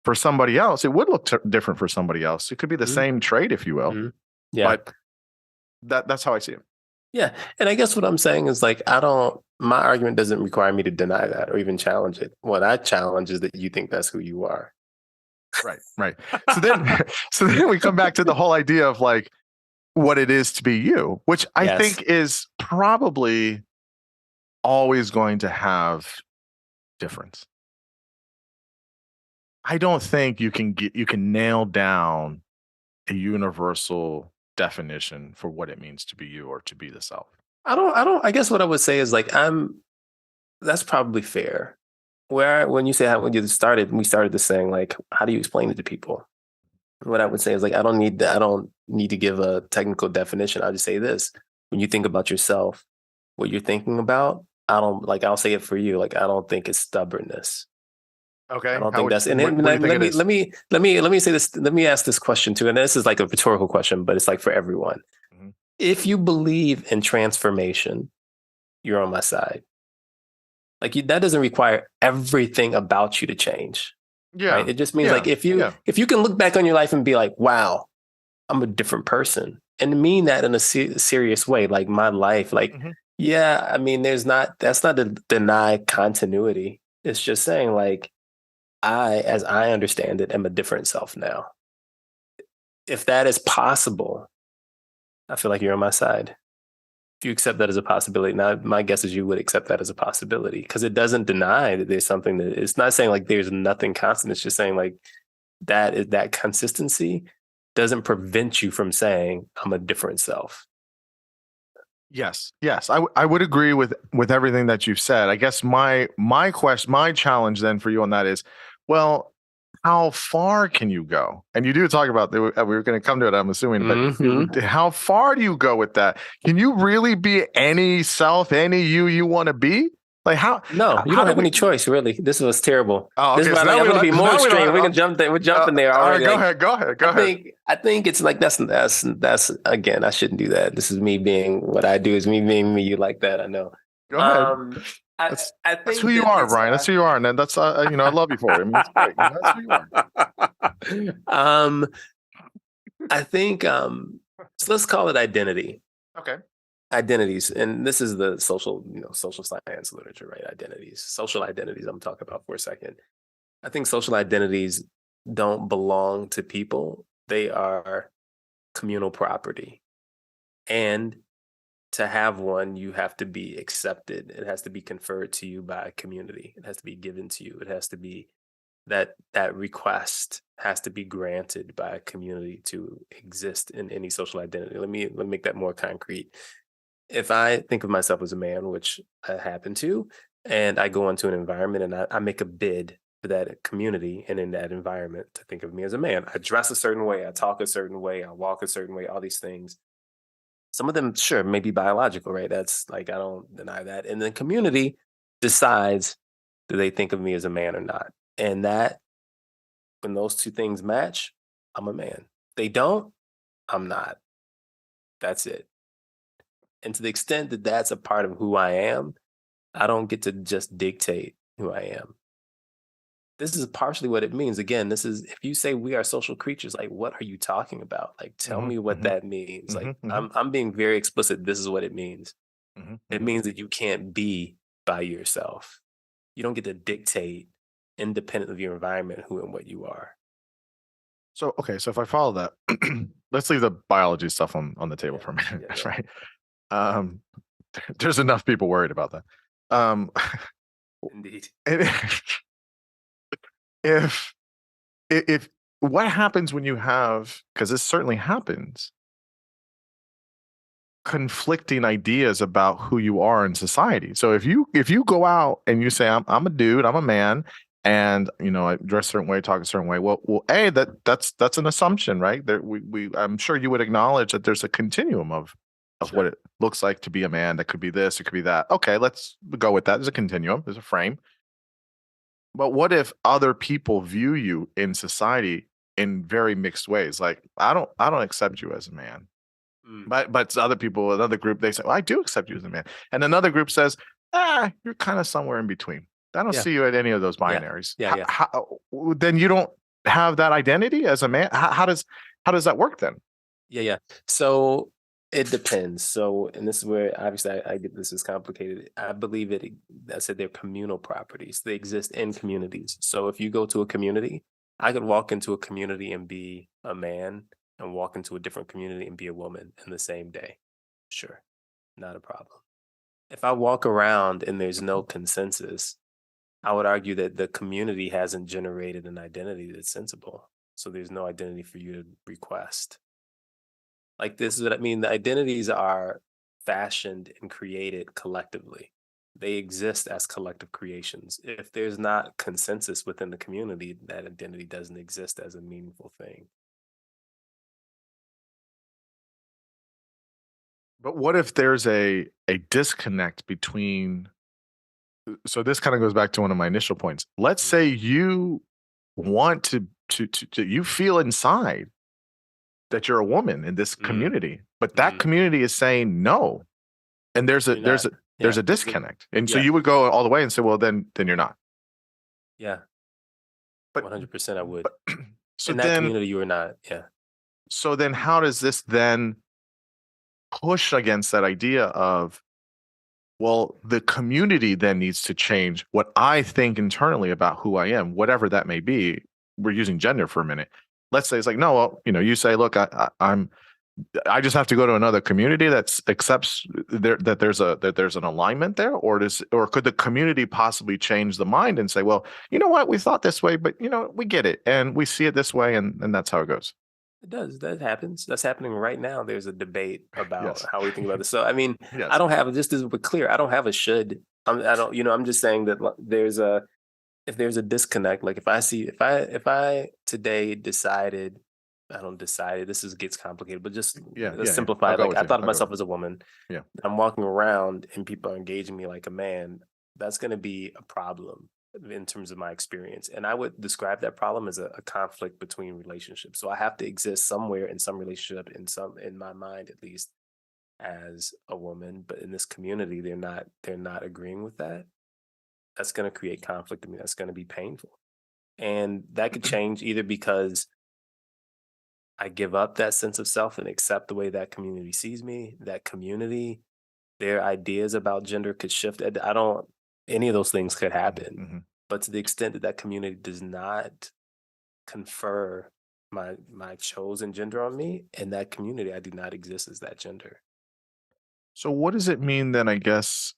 for somebody else. It would look different for somebody else. It could be the same trait, if you will. Yeah. But that's how I see it. Yeah. And I guess what I'm saying is, like, my argument doesn't require me to deny that or even challenge it. What I challenge is that you think that's who you are. Right. So then we come back to the whole idea of, like, what it is to be you, which I think is probably always going to have difference. I don't think you can nail down a universal definition for what it means to be you or to be the self. I guess what I would say is, like, that's probably fair. When you say when we started this saying, like, how do you explain it to people? What I would say is, like, I don't need to give a technical definition. I'll just say this: when you think about yourself, what you're thinking about, I'll say it for you. Like, I don't think it's stubbornness. Okay. I don't think that's. And then let me say this. Let me ask this question too. And this is like a rhetorical question, but it's like for everyone. If you believe in transformation, you're on my side. Like, that doesn't require everything about you to change. Yeah. right? It just means Yeah. like if you can look back on your life and be like, wow, I'm a different person, and mean that in a serious way, like my life, like Hmm. yeah, I mean, that's not to deny continuity. It's just saying like as I understand it, am a different self now. If that is possible, I feel like you're on my side. If you accept that as a possibility, now my guess is you would accept that as a possibility because it doesn't deny that there's something that it's not saying like there's nothing constant. It's just saying like that consistency doesn't prevent you from saying I'm a different self. Yes, yes, I would agree with everything that you've said. I guess my challenge then for you on that is, well, how far can you go? And you do talk about we were going to come to it, I'm assuming, but how far do you go with that? Can you really be any self, any you want to be? Like No, you how don't do have we? any choice, really. This was terrible. Oh, This is okay. why So like, now I'm we going to don't. be So more now we extreme. don't. We can jump there. We're jumping there All right, already. go Like ahead. Go ahead. Go ahead. I think it's like that's again. I shouldn't do that. This is me being what I do. Is me being me. You like that? I know. Go ahead. Um, I That's I who think you that are, it's Brian. That's who you are, and then that's I love you for it. I mean, it's great. That's who you are. um I think so let's call it identity. Okay. Identities, and this is the social science literature, right? Identities, social identities. I'm talking about for a second. I think social identities don't belong to people. They are communal property. And to have one, you have to be accepted. It has to be conferred to you by a community. It has to be given to you. It has to be that request has to be granted by a community to exist in any social identity. Let me make that more concrete. If I think of myself as a man, which I happen to, and I go into an environment and I make a bid for that community and in that environment to think of me as a man, I dress a certain way, I talk a certain way, I walk a certain way, all these things. Some of them, sure, may be biological, right? That's like, I don't deny that. And the community decides, do they think of me as a man or not? And that, when those two things match, I'm a man. They don't, I'm not. That's it. And to the extent that that's a part of who I am, I don't get to just dictate who I am. This is partially what it means. Again, this is if you say we are social creatures, like what are you talking about? Like tell Hmm. me what Hmm. that means. Like Hmm. I'm being very explicit. This is what it means. Hmm. It Hmm. means that you can't be by yourself. You don't get to dictate independent of your environment who and what you are. So okay, so if I follow that, let's leave the biology stuff on the table Yeah. for a minute, Yeah. Yeah. right? Um, there's enough people worried about that. Um, Indeed. and if if what happens when you have, because this certainly happens, conflicting ideas about who you are in society. So if you go out and you say I'm a dude, I'm a man, and I dress a certain way, talk a certain way. Well, that's an assumption, right? There we I'm sure you would acknowledge that there's a continuum of what Sure. it looks like to be a man. That could be this, it could be that. Okay, let's go with that. There's a continuum, there's a frame. But what if other people view you in society in very mixed ways? Like I don't accept you as a man. Mm. But other people, another group, they say, well, I do accept you as a man. And another group says, you're kind of somewhere in between. I don't Yeah. see you at any of those Yeah. binaries. Yeah. Yeah. Then you don't have that identity as a man. How does that work then? Yeah, yeah. So it depends. So, and this is where obviously I get this is complicated. I believe I said they're communal properties. They exist in communities. So if you go to a community, I could walk into a community and be a man and walk into a different community and be a woman in the same day. Sure, not a problem. If I walk around and there's no consensus, I would argue that the community hasn't generated an identity that's sensible. So there's no identity for you to request. Like this is what I mean. The identities are fashioned and created collectively. They exist as collective creations. If there's not consensus within the community, that identity doesn't exist as a meaningful thing. But what if there's a disconnect between, so this kind of goes back to one of my initial points. Let's Mhm. say you want to you feel inside that you're a woman in this Mm, community, but that mm. community is saying no. And there's a You're there's not. a there's Yeah. a disconnect. And so Yeah. you would go all the way and say, well, then you're not. Yeah. But 100% I would. but so In that then community, you are not. Yeah. so then how does this then push against that idea of, well, the community then needs to change what I think internally about who I am, whatever that may be. We're using gender for a minute. Let's say it's like, no, well, you say, look, I just have to go to another community that accepts that there's an alignment there, or could the community possibly change the mind and say, well, you know what, we thought this way, but we get it and we see it this way, and that's how it goes. It does. That happens. That's happening right now. There's a debate about Yes. how we think about this. So, I mean, Yes. I don't have, just as we're clear, I don't have a should. I don't, I'm just saying that if there's a disconnect, like if I today decided, I don't decide, gets complicated, but just let's simplify it. Like I thought of myself as a woman. Yeah. I'm walking around and people are engaging me like a man. That's going to be a problem in terms of my experience. And I would describe that problem as a conflict between relationships. So I have to exist somewhere in some relationship, in my mind, at least, as a woman, but in this community, they're not agreeing with that. That's going to create conflict to me. That's going to be painful. And that could change either because I give up that sense of self and accept the way that community sees me, that community, their ideas about gender could shift. Any of those things could happen. Mm-hmm. But to the extent that that community does not confer my chosen gender on me, in that community, I do not exist as that gender. So what does it mean then? I guess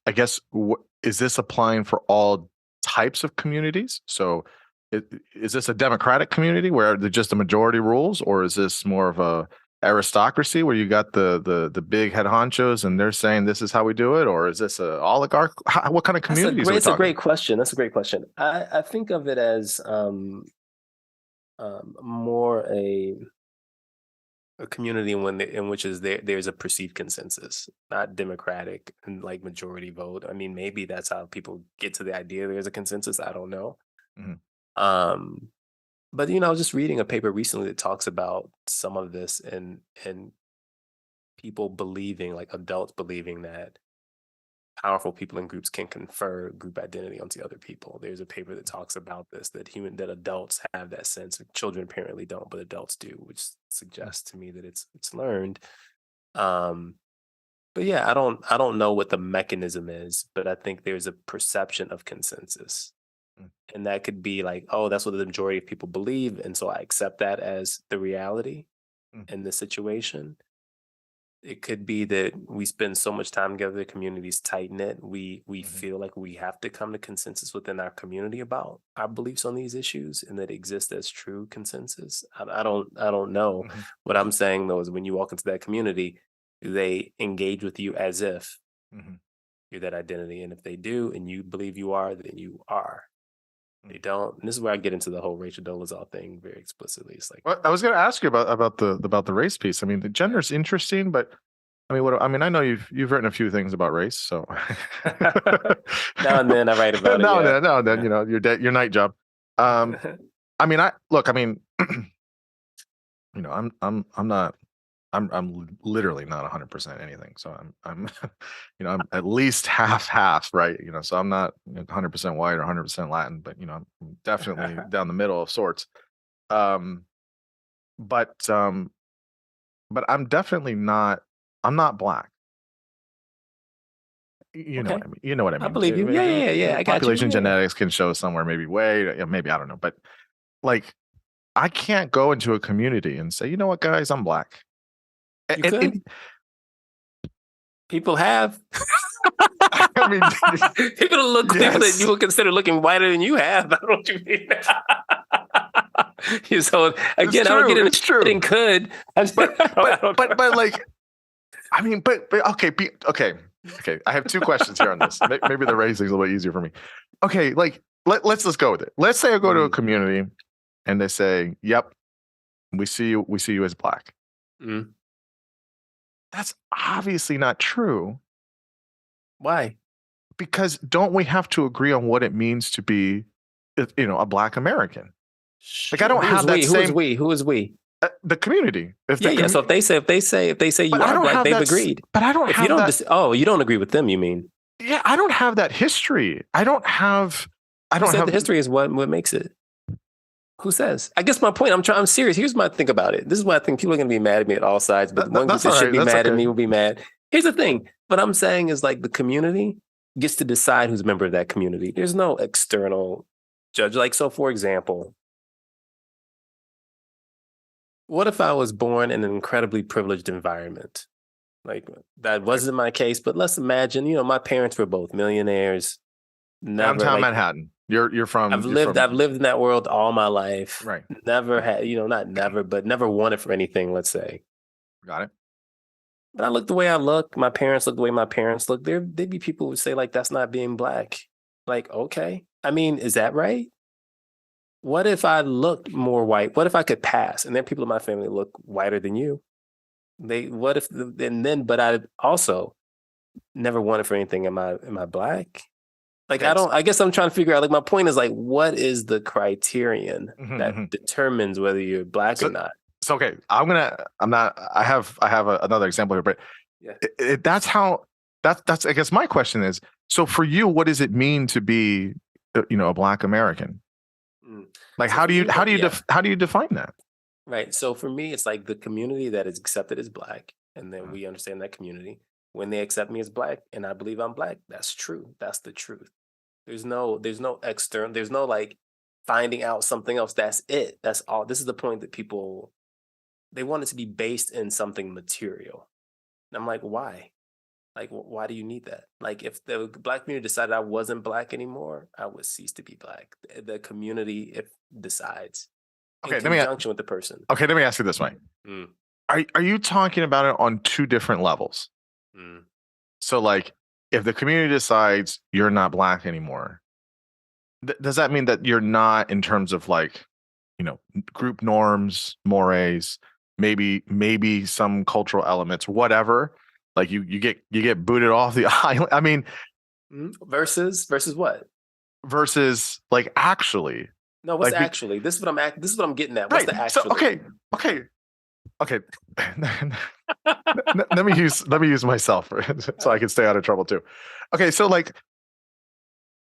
is this applying for all types of communities? So is this a democratic community where just the majority rules, or is this more of a aristocracy where you got the big head honchos and they're saying this is how we do it, or is this a oligarch? What kind of communities are we talking? It's a great question. That's a great question. I think of it as more a community in which there's a perceived consensus, not democratic and like majority vote. I mean, maybe that's how people get to the idea there's a consensus. I don't know. Mm-hmm. But I was just reading a paper recently that talks about some of this and people believing, like adults believing, that powerful people in groups can confer group identity onto other people. There's a paper that talks about this, that adults have that sense. Children apparently don't, but adults do, which suggests to me that it's learned. But yeah, I don't know what the mechanism is, but I think there's a perception of consensus. And that could be like, oh, that's what the majority of people believe, and so I accept that as the reality in the situation. It could be that we spend so much time together, the community's tight-knit, we feel like we have to come to consensus within our community about our beliefs on these issues, and that exists as true consensus. I don't know. Mm-hmm. What I'm saying, though, is when you walk into that community, they engage with you as if you're that identity. And if they do, and you believe you are, then you are. They don't. And this is where I get into the whole Rachel Dolezal thing very explicitly. It's like, well, I was going to ask you about the race piece. I mean, the gender is interesting, but I know you've written a few things about race, so now and then I write about it. Now and then, your night job. I'm literally not 100% anything. So I'm I'm at least half, right? So I'm not 100% white or 100% Latin, but I'm definitely down the middle of sorts. But I'm definitely not. I'm not black. You know what I mean? You know what I mean? I believe you. Yeah. I got population genetics can show somewhere, maybe maybe, I don't know, but like, I can't go into a community and say, you know what, guys, I'm black. You could. People have. I mean, people that you would consider looking whiter than you have. I don't know what you mean. So again, I don't get into true. It could, but like, I mean, but okay. I have two questions here on this. Maybe the race thing's a little bit easier for me. Okay, like let's go with it. Let's say I go to a community and they say, "Yep, we see you as black." Mm. That's obviously not true. Why? Because don't we have to agree on what it means to be, a black American? Like, I don't have that same. Who is we? The community. So if they say you are black, they've agreed. But I don't have that. You don't agree with them, you mean? Yeah, I don't have that history. I don't have the history is what makes it. Who says? I guess my point. I'm serious. Here's my think about it. This is why I think people are going to be mad at me at all sides. But the one group That's that all should right. be That's mad at okay. me will be mad. Here's the thing. What I'm saying is like the community gets to decide who's a member of that community. There's no external judge. Like, so for example, what if I was born in an incredibly privileged environment? Like, that wasn't my case, but let's imagine, my parents were both millionaires. Never Downtown like Manhattan. You're from. I've lived in that world all my life. Right. Never had, not never, but never wanted for anything, let's say. Got it. But I look the way I look. My parents look the way my parents look. There'd be people who say, like, that's not being Black. Like, okay. I mean, is that right? What if I looked more white? What if I could pass? And then people in my family look whiter than you. But I also never wanted for anything. Am I Black? Like, Okay. I guess I'm trying to figure out, like, my point is, like, what is the criterion that determines whether you're Black or not? So, okay, I have another example here, but yeah. That's I guess my question is, so for you, what does it mean to be, a Black American? Like, so how do you define that? Right. So for me, it's like the community that is accepted as Black, and then we understand that community. When they accept me as Black and I believe I'm Black, that's true. That's the truth. There's no external, there's no like finding out something else. That's it. That's all. This is the point that people, they want it to be based in something material. And I'm like, why? Like, why do you need that? Like, if the Black community decided I wasn't Black anymore, I would cease to be Black. The community, if decides, in conjunction with the person. Okay, let me ask you this way. Are you talking about it on two different levels? So, like, if the community decides you're not Black anymore, does that mean that you're not, in terms of like, group norms, mores, maybe some cultural elements, whatever? Like you get booted off the island. I mean, versus what? Versus like actually. No, what's like, actually? This is what I'm getting at. What's the actually? So, okay. let me use myself so I can stay out of trouble too. Okay, so like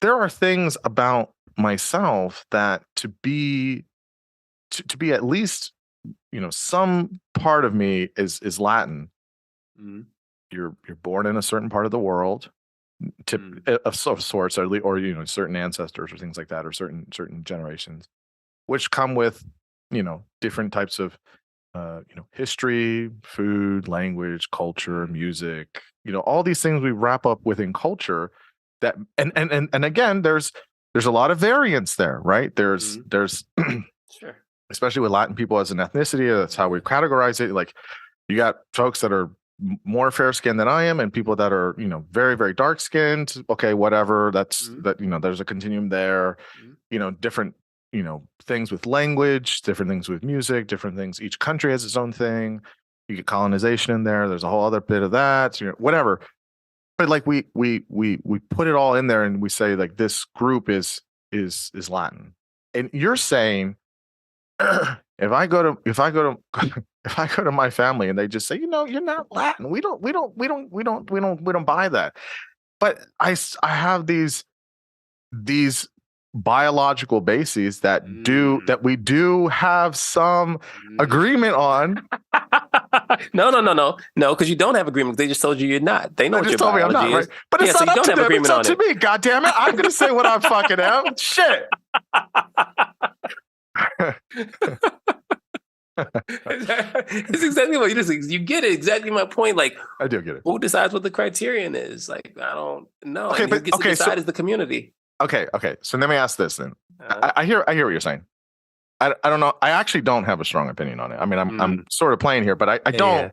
there are things about myself that to be at least, some part of me is Latin. You're born in a certain part of the world, of sorts, or certain ancestors or things like that, or certain generations, which come with different types of history, food, language, culture, music, all these things we wrap up within culture. That and again, there's a lot of variance there, right? There's sure, especially with Latin people as an ethnicity, that's how we categorize it. Like, you got folks that are more fair skinned than I am, and people that are, very, very dark skinned. Okay, whatever. That's that, there's a continuum there, different, things with language, different things with music, different things. Each country has its own thing. You get colonization in there. There's a whole other bit of that, whatever. But like we put it all in there and we say like this group is Latin. And you're saying if I go to my family and they just say, you're not Latin, we don't buy that. But I have these biological bases that we do have some agreement on. No, because you don't have agreement. They just told you you're not. They know what your biology I'm not, is. Right? But it's not up to them. It's up to me. God damn it! I'm gonna say what I fucking am. Shit. It's exactly what you get it. Exactly my point. Like, I do get it. Who decides what the criterion is? Like, I don't know. Okay, but gets to decide is the community. Okay. So let me ask this then. I hear what you're saying. I don't know. I actually don't have a strong opinion on it. I mean, I'm sort of playing here, but I don't.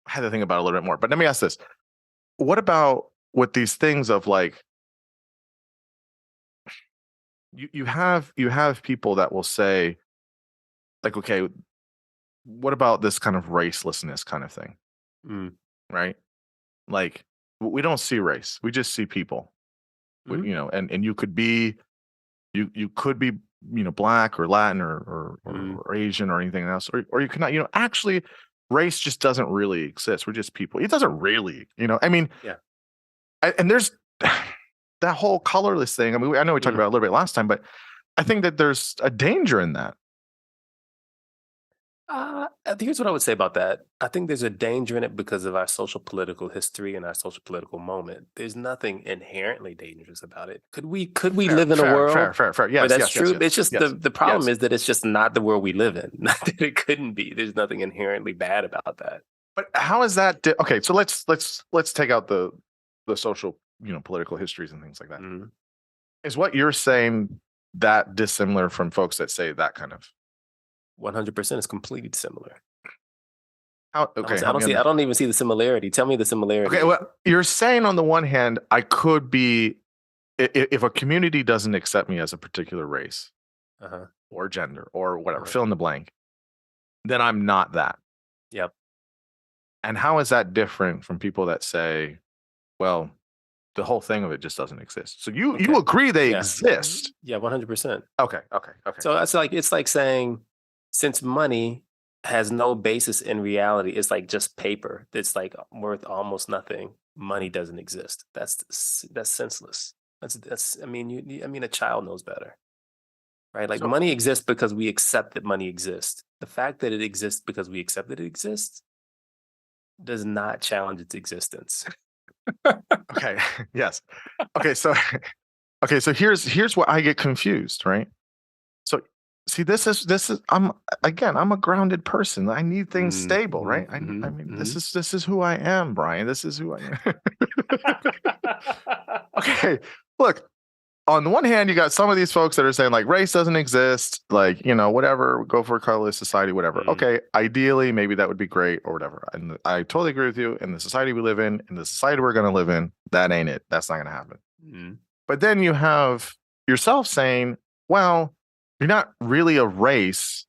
I had to think about it a little bit more. But let me ask this. What about with these things of like, you have people that will say, like, okay, what about this kind of racelessness kind of thing? Right? Like, we don't see race. We just see people. And you could be Black or Latin or Asian or anything else, or you could not, actually race just doesn't really exist. We're just people. It doesn't really, I mean, Yeah. And there's that whole colorless thing. I mean, I know we talked about it a little bit last time, but I think that there's a danger in that. Here's what I would say about that. I think there's a danger in it because of our social political history and our social political moment. There's nothing inherently dangerous about it. Could we live in a world fair. where Yes, that's yes, true? yes, It's just yes, the problem yes. is that it's just not the world we live in. Not that it couldn't be. There's nothing inherently bad about that. But how is that? Okay, so let's take out the social, political histories and things like that. Mm-hmm. Is what you're saying that dissimilar from folks that say that kind of? 100% is completely similar. How? Okay, I don't even see the similarity. Tell me the similarity. Okay, well, you're saying on the one hand, I could be, if a community doesn't accept me as a particular race or gender or whatever, fill in the blank, then I'm not that. Yep. And how is that different from people that say, well, the whole thing of it just doesn't exist? So you agree they exist? Yeah, 100%. Okay. So it's like saying, since money has no basis in reality, it's like just paper that's like worth almost nothing. Money doesn't exist. That's senseless. I mean, a child knows better, right? Like, money exists because we accept that money exists. The fact that it exists because we accept that it exists does not challenge its existence. Okay. Yes. Okay. So here's where I get confused, right? So see, this is I'm a grounded person. I need things stable, right? I mean, this is who I am, Brian. This is who I am. Okay. Look, on the one hand, you got some of these folks that are saying like race doesn't exist, like, whatever, go for a colorless society, whatever. Okay, ideally, maybe that would be great or whatever. And I totally agree with you. In the society we live in the society we're going to live in, that ain't it. That's not going to happen. But then you have yourself saying, well, you're not really a race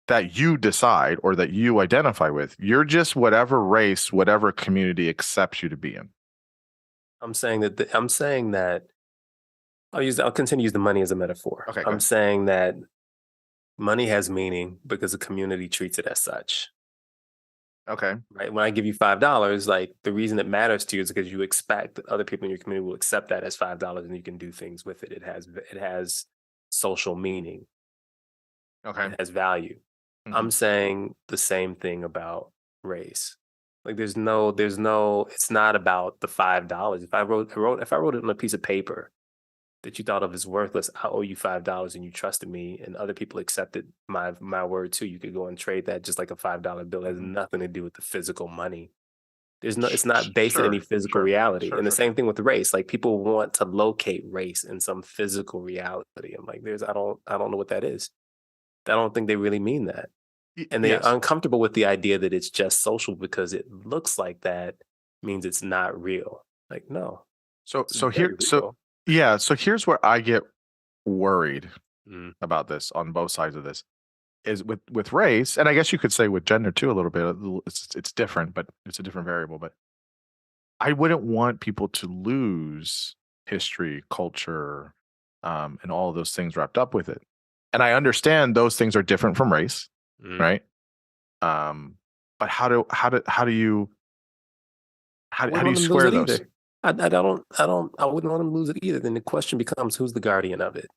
that you decide or that you identify with. You're just whatever race, whatever community accepts you to be in. I'm saying that I'll continue to use the money as a metaphor. Okay, I'm saying that money has meaning because the community treats it as such. Okay. Right. When I give you $5, like, the reason it matters to you is because you expect that other people in your community will accept that as $5 and you can do things with it. It has social meaning. Okay. It has value. I'm saying the same thing about race. Like, there's no, it's not about the $5. If I wrote it on a piece of paper that you thought of as worthless, I owe you $5 and you trusted me and other people accepted my word too, you could go and trade that just like a $5 bill. It has nothing to do with the physical money. It's not based in any physical reality. And the same thing with race. Like, people want to locate race in some physical reality. I'm like, I don't know what that is. I don't think they really mean that. And they're uncomfortable with the idea that it's just social because it looks like that means it's not real. Like, no. So here's where I get worried about this on both sides of this is with race, and I guess you could say with gender too a little bit. It's different, but it's a different variable. But I wouldn't want people to lose history, culture, and all of those things wrapped up with it. And I understand those things are different from race, right? But how do you square those? I wouldn't want them to lose it either. Then the question becomes, who's the guardian of it?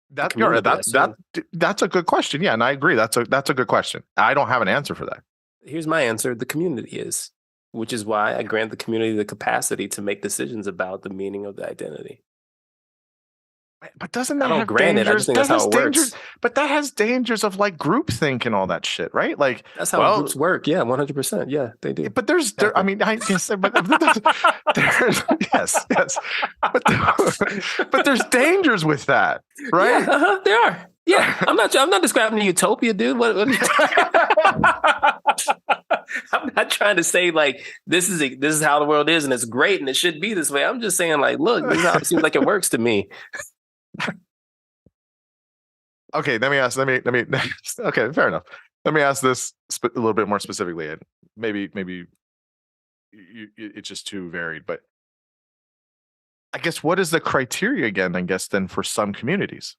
That's a good question. Yeah, and I agree. That's a good question. I don't have an answer for that. Here's my answer. The community is, which is why I grant the community the capacity to make decisions about the meaning of the identity. But doesn't that have dangers? I just think that's how it works. But that has dangers of like groupthink and all that shit, right? Like, that's how groups work. Yeah, 100%. Yeah, they do. But there's yes, but there's dangers with that, right? Yeah, there are. Yeah, I'm not describing a utopia, dude. What I'm not trying to say like this is how the world is and it's great and it should be this way. I'm just saying like, look, this is how it seems like it works to me. Okay, let me okay, fair enough. Let me ask this a little bit more specifically, and maybe it's just too varied, but I guess what is the criteria again, then for some communities?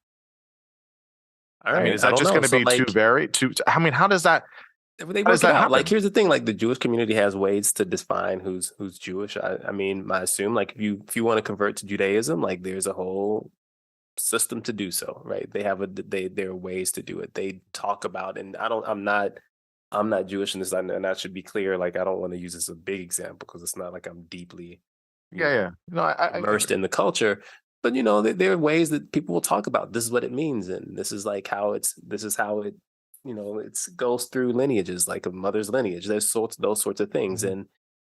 All right. I mean, is that just going to be too varied? I mean, how does that They How does work it that out. Like, happen? here's the thing: like, the Jewish community has ways to define who's Jewish. I mean, I assume, like, if you want to convert to Judaism, like, there's a whole system to do so, right? They have there are ways to do it. They talk about, and I'm not Jewish in this, and that should be clear. Like, I don't want to use this as a big example because it's not like I'm deeply, Yeah, yeah. No, I immersed in the culture. But there are ways that people will talk about this is what it means, and this is like how this is how it, it's goes through lineages, like a mother's lineage. There's those sorts of things, Mhm. and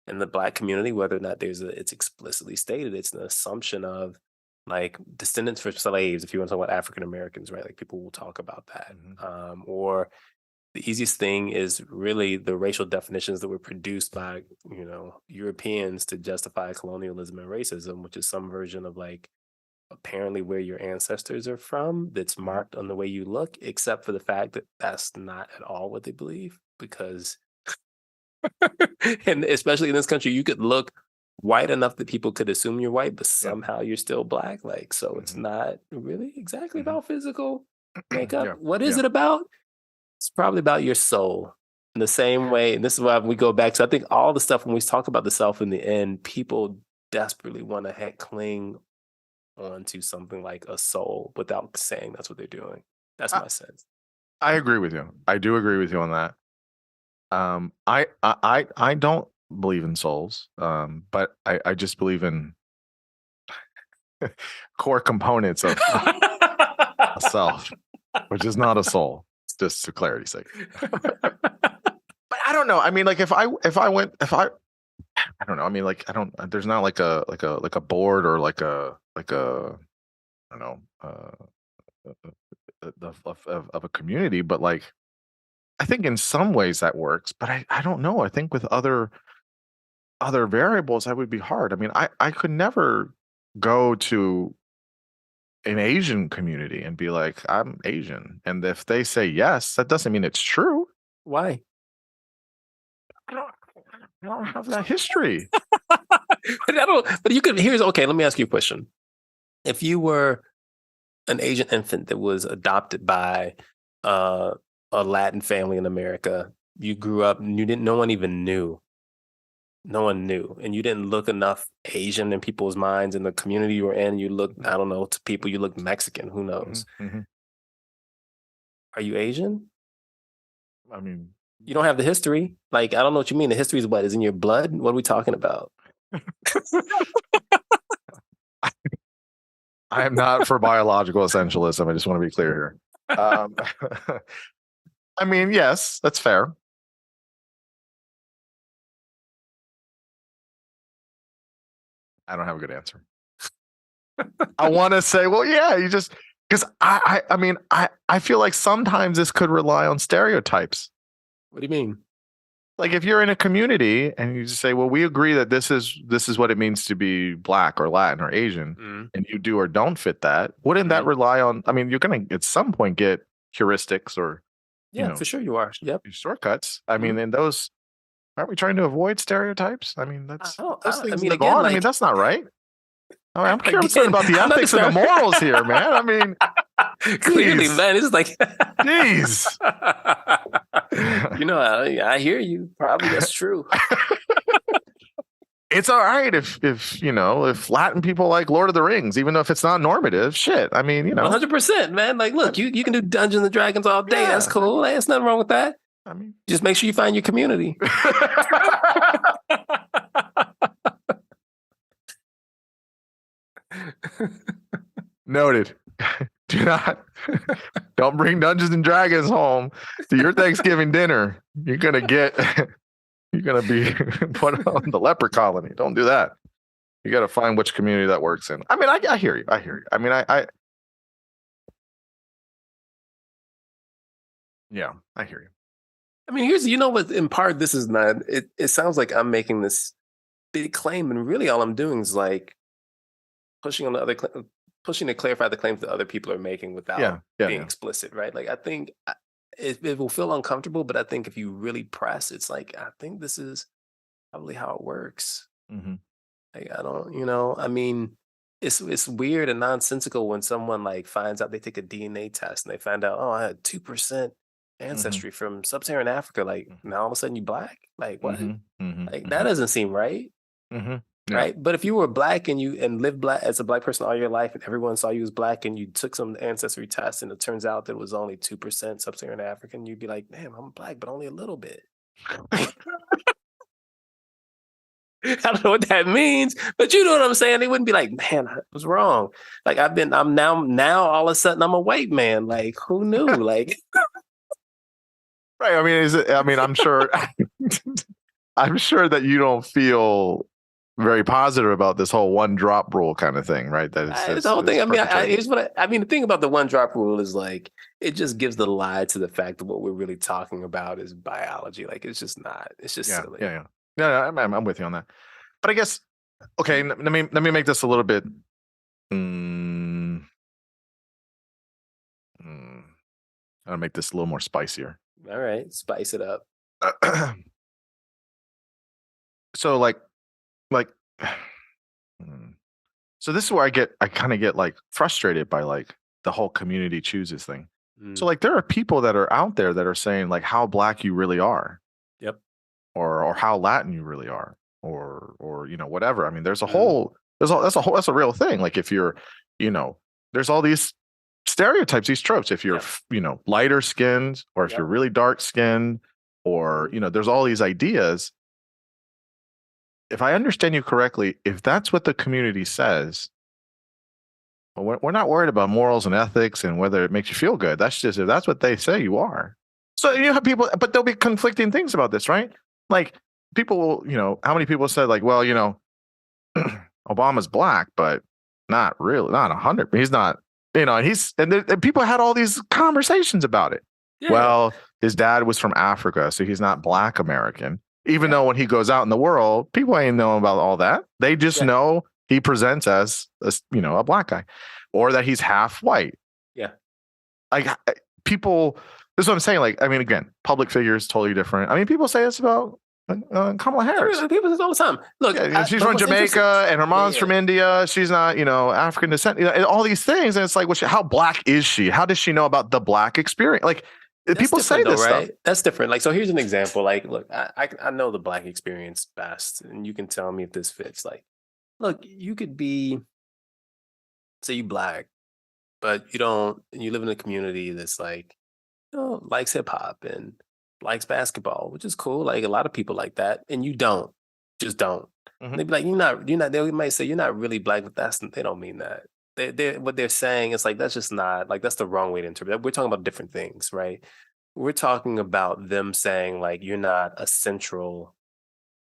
in the Black community, whether or not it's explicitly stated, it's an assumption of like descendants for slaves. If you want to talk about African Americans, right? Like people will talk about that, Mhm. or the easiest thing is really the racial definitions that were produced by Europeans to justify colonialism and racism, which is some version of like apparently where your ancestors are from that's Mhm. marked on the way you look, except for the fact that that's not at all what they believe. Because and especially in this country, you could look white enough that people could assume you're white, but Yeah. somehow you're still Black. Like, so it's Mhm. not really exactly Mhm. about physical makeup. Yeah. What is Yeah. it about? It's probably about your soul. In the same way, and this is why we go back to, I think all the stuff when we talk about the self in the end, people desperately want to cling onto something like a soul without saying that's what they're doing. That's I, my sense. I agree with you. I do agree with you on that. I don't believe in souls. But I just believe in core components of a self, which is not a soul, just to clarity's sake. But I don't know. I mean, like if I went if I don't know. I mean, like I don't. There's not like a board or like a I don't know of a community, but like I think in some ways that works. But I don't know. I think with other variables that would be hard. I mean, I could never go to an Asian community and be like, I'm Asian. And if they say yes, that doesn't mean it's true. Why? I don't I don't have that history. But I don't. But you could. Here's okay. Let me ask you a question. If you were an Asian infant that was adopted by uh, a Latin family in America, you grew up, and you didn't. No one even knew. No one knew, and you didn't look enough Asian in people's minds in the community you were in. You looked, I don't know, to people you looked Mexican. Who knows? Mm-hmm. Are you Asian? I mean, You don't have the history. Like, I don't know what you mean. The history is what is in your blood. What are we talking about? I am not for biological essentialism. I just want to be clear here. I mean, yes, that's fair. I don't have a good answer. I want to say, well, yeah, you just because I mean, I feel like sometimes this could rely on stereotypes. What do you mean? Like if you're in a community and you just say, well, we agree that this is what it means to be Black or Latin or Asian, Mm-hmm. and you do or don't fit that, wouldn't that rely on? I mean, you're gonna at some point get heuristics or you Yeah, know for sure you are. Yep. shortcuts. I Mm-hmm. mean, and those aren't we trying to avoid stereotypes? I mean, those I things mean, live again, on. I mean, like that's not right. I mean, I'm concerned again, about the I'm not ethics and the morals here, man. I mean, clearly, geez, man. It's like, geez. I hear you. Probably that's true. It's all right if Latin people like Lord of the Rings, even though if it's not normative. Shit, I mean, 100%, man. Like, look, you can do Dungeons and Dragons all day. That's yeah. cool. There's nothing wrong with that. I mean, Just make sure you find your community. noted. Do not don't bring Dungeons and Dragons home to your Thanksgiving dinner. You're gonna be put on the leper colony. Don't do that. You got to find which community that works in. I mean, I hear you. I hear you. I mean, yeah, I hear you. I mean, what, in part, this is not, it sounds like I'm making this big claim, and really all I'm doing is like pushing on pushing to clarify the claims that other people are making without being explicit, right? Like, I think it will feel uncomfortable, but I think if you really press, it's like, I think this is probably how it works. Mm-hmm. Like, I don't, I mean, it's weird and nonsensical when someone like finds out they take a DNA test and they find out, oh, I had 2% ancestry from sub-Saharan Africa. Like now all of a sudden you black? Like what? Like that doesn't seem right. Yeah. Right. But if you were black and you lived black as a black person all your life and everyone saw you as black and you took some ancestry tests and it turns out that it was only 2% sub-Saharan African, you'd be like, damn, I'm black, but only a little bit. I don't know what that means, but you know what I'm saying? They wouldn't be like, man, I was wrong. Like I'm now all of a sudden I'm a white man. Like who knew? Like right. I mean, I'm sure I'm sure that you don't feel very positive about this whole one drop rule kind of thing, right? That is the whole thing. I mean, here's what I mean. The thing about the one drop rule is like it just gives the lie to the fact that what we're really talking about is biology. Like it's just not. It's just silly. Yeah. I'm with you on that. But I guess okay. Let me make this a little bit. I'll make this a little more spicier. All right, spice it up. So like so this is where I kind of get like frustrated by like the whole community chooses thing. So like there are people that are out there that are saying like how black you really are. Yep. Or how Latin you really are, or you know whatever. I mean, that's a real thing. Like if you're, you know, there's all these stereotypes, these tropes. If you're you know lighter skinned, or if you're really dark skinned, or you know, there's all these ideas. If I understand you correctly, if that's what the community says, well, we're not worried about morals and ethics and whether it makes you feel good. That's just if that's what they say you are. So you have people, but there'll be conflicting things about this, right? Like people will, you know, how many people said like, well, you know, Obama's black, but not really, not 100. He's not, you know, and people had all these conversations about it. Yeah. Well, his dad was from Africa, so he's not black American. Even though when he goes out in the world, people ain't know about all that. They just know he presents as you know, a black guy, or that he's half white. Yeah. Like people, this is what I'm saying. Like, I mean, again, public figures totally different. I mean, people say this about Kamala Harris. People say this all the time. Look, she's from Jamaica and her mom's from India. She's not, you know, African descent. You know, and all these things, and it's like, how black is she? How does she know about the black experience? Like, that's people say this stuff. That's different. Like, so here's an example. Like, look, I know the black experience best, and you can tell me if this fits. Like, look, you could be, say, you black, but you live in a community that's like, you know, likes hip hop and likes basketball, which is cool. Like a lot of people like that, and you just don't. Mm-hmm. They'd be like, you're not. They might say you're not really black, but they don't mean that. What they're saying is like that's just not like that's the wrong way to interpret it. We're talking about different things, right? We're talking about them saying like you're not a central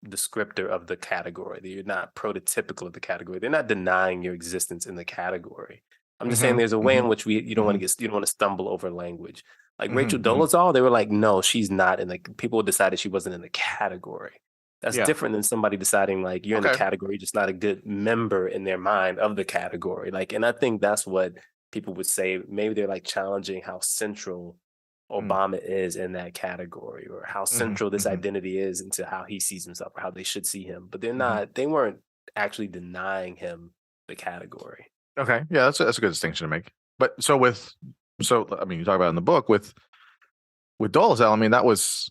descriptor of the category, that you're not prototypical of the category. They're not denying your existence in the category. I'm just saying there's a way in which you don't want to stumble over language. Like Rachel Dolezal, they were like, no, she's not in the. People decided she wasn't in the category. That's different than somebody deciding like you're in the category, just not a good member in their mind of the category. Like, and I think that's what people would say. Maybe they're like challenging how central Obama is in that category, or how central this identity is into how he sees himself, or how they should see him. But they're not. They weren't actually denying him the category. Okay, yeah, that's a good distinction to make. But I mean, you talk about it in the book with Dolezal. I mean, that was,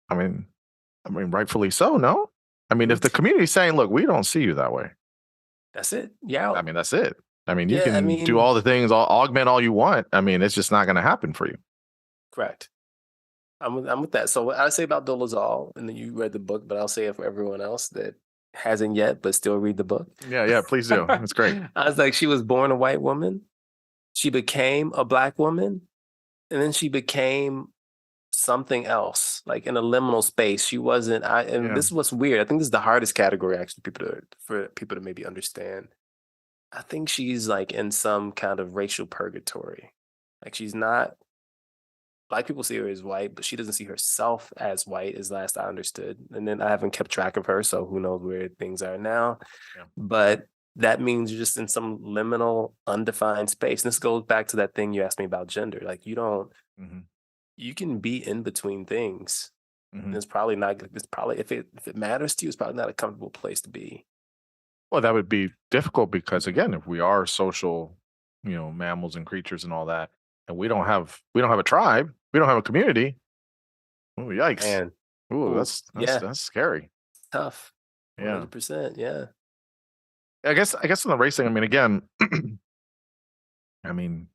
I mean, rightfully so, no? I mean, if the community's saying, look, we don't see you that way. That's it. Yeah. I mean, that's it. I mean, you can do all the things, augment all you want. I mean, it's just not going to happen for you. Correct. I'm with that. So what I say about Dolezal, and then you read the book, but I'll say it for everyone else that hasn't yet, but still read the book. Yeah, please do. It's great. I was like, she was born a white woman. She became a black woman. And then she became something else, like in a liminal space. She wasn't. This is what's weird. I think this is the hardest category actually for people to maybe understand. I think she's like in some kind of racial purgatory. Like she's not. Black people see her as white, but she doesn't see herself as white, as last I understood. And then I haven't kept track of her, so who knows where things are now. Yeah. But that means you're just in some liminal, undefined space. And this goes back to that thing you asked me about gender. Like you don't. You can be in between things. And it's probably not. It's probably if it matters to you, it's probably not a comfortable place to be. Well, that would be difficult because again, if we are social, you know, mammals and creatures and all that, and we don't have a tribe, we don't have a community. Oh, yikes! And Ooh, that's scary. Tough. Yeah. 100%. Yeah. I guess in the racing, I mean, again, I mean,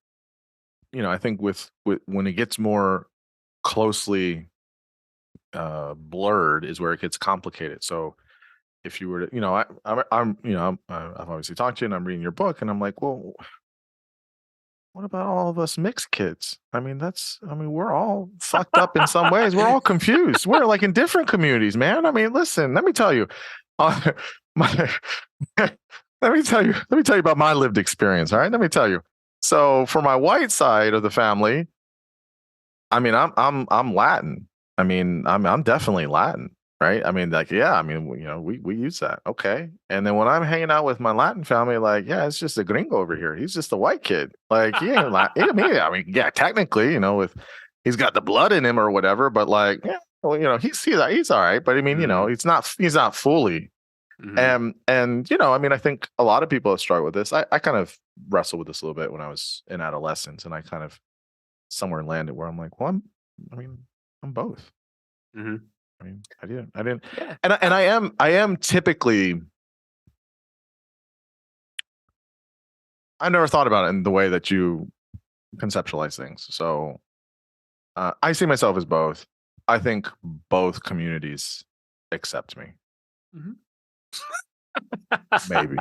I think with when it gets more closely blurred is where it gets complicated. So if you were to, I've obviously talked to you and I'm reading your book and I'm like, well, what about all of us mixed kids? I mean, we're all fucked up in some ways. We're all confused. We're like in different communities, man. I mean, listen, let me tell you, my, let me tell you about my lived experience. All right. Let me tell you. So for my white side of the family, I mean, I'm Latin. I mean, I'm definitely Latin, right? I mean, like, yeah, I mean, we use that. Okay. And then when I'm hanging out with my Latin family, like, yeah, it's just a gringo over here. He's just a white kid. Like, he ain't Latin. I mean, yeah, technically, he's got the blood in him or whatever, but like, yeah, well, he's all right. But I mean, he's not fully. Mm-hmm. And I mean, I think a lot of people have struggled with this. I kind of wrestled with this a little bit when I was in adolescence, and I kind of somewhere landed where I'm like, well, I'm both. Mm-hmm. I mean, I didn't, Yeah. and I am typically. I never thought about it in the way that you conceptualize things. So I see myself as both. I think both communities accept me. Mm-hmm. Maybe.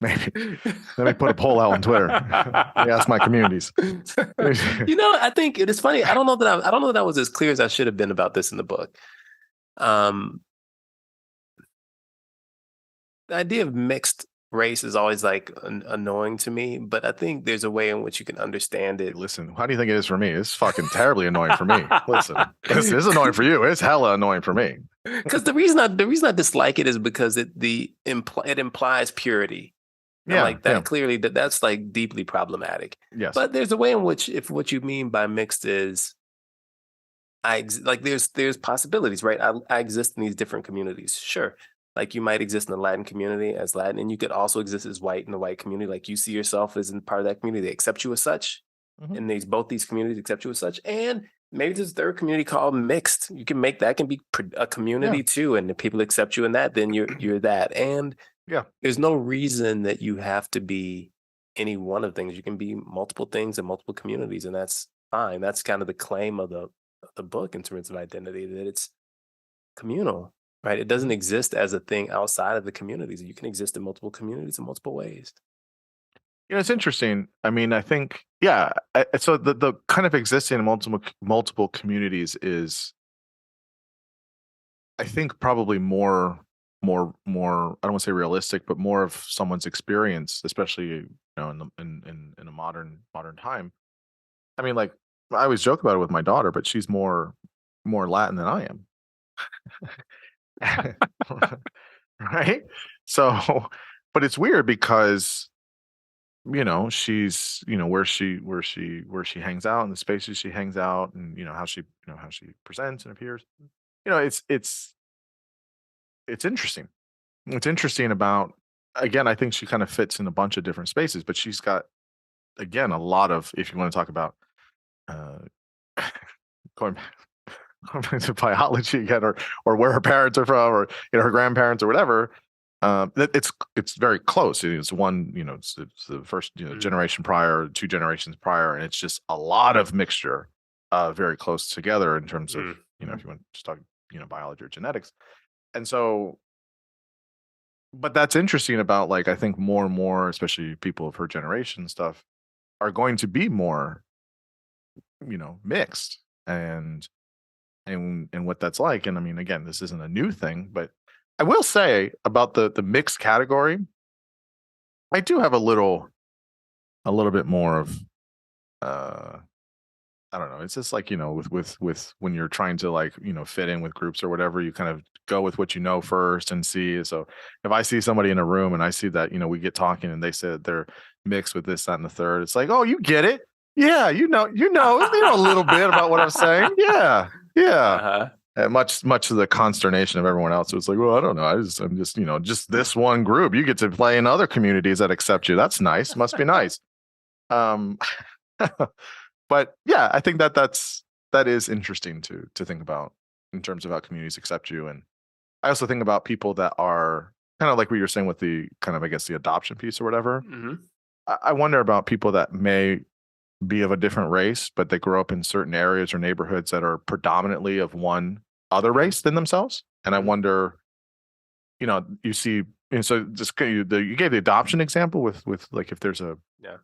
Let me put a poll out on Twitter. Let me ask my communities. I think it is funny. I don't know that I was as clear as I should have been about this in the book. The idea of mixed race is always like annoying to me, but I think there's a way in which you can understand it. Listen, how do you think it is for me? It's fucking terribly annoying for me. Listen, this is annoying for you. It's hella annoying for me. Because the reason I dislike it is because it implies purity. And like that, clearly that's like deeply problematic. Yes. But there's a way in which, if what you mean by mixed is, there's possibilities, right? I exist in these different communities. Sure. Like you might exist in the Latin community as Latin, and you could also exist as white in the white community. Like you see yourself as in part of that community. They accept you as such. Mm-hmm. And both these communities accept you as such. And maybe there's a third community called mixed. You can make that can be a community too. And if people accept you in that, then you're that. And there's no reason that you have to be any one of things. You can be multiple things in multiple communities, and that's fine. That's kind of the claim of the book in terms of identity, that it's communal, right? It doesn't exist as a thing outside of the communities. You can exist in multiple communities in multiple ways. It's interesting. I mean, I think, so the kind of existing in multiple communities is, I think, probably more, I don't want to say realistic, but more of someone's experience, especially, in a modern time. I mean, like, I always joke about it with my daughter, but she's more Latin than I am. Right? So, but it's weird because she's where she hangs out, and the spaces she hangs out, and how she presents and appears. It's interesting. It's interesting about, again, I think she kind of fits in a bunch of different spaces, but she's got, again, a lot of, if you want to talk about going back to biology again, or where her parents are from, or her grandparents or whatever. It's very close. It's one, it's the first generation prior, 2 generations prior, and it's just a lot of mixture, very close together in terms of if you want to talk biology or genetics. And so, but that's interesting about, like, I think more and more, especially people of her generation and stuff, are going to be more mixed and what that's like. And I mean, again, this isn't a new thing, but I will say about the mixed category, I do have a little bit more of I don't know. It's just like, with when you're trying to, like, fit in with groups or whatever, you kind of go with what you know first and see. So if I see somebody in a room and I see that, we get talking and they said they're mixed with this, that, and the third, it's like, oh, you get it. Yeah, you know a little bit about what I'm saying. Yeah. Uh-huh. And much to the consternation of everyone else, it was like, well, I don't know. I'm just just this one group. You get to play in other communities that accept you. That's nice. Must be nice. But yeah, I think that is interesting to think about in terms of how communities accept you. And I also think about people that are kind of like what you're saying with the kind of, I guess, the adoption piece or whatever. Mm-hmm. I wonder about people that may be of a different race, but they grow up in certain areas or neighborhoods that are predominantly of one other race than themselves. And I Mm-hmm. wonder, you see, and so just you gave the adoption example with like if there's Yeah.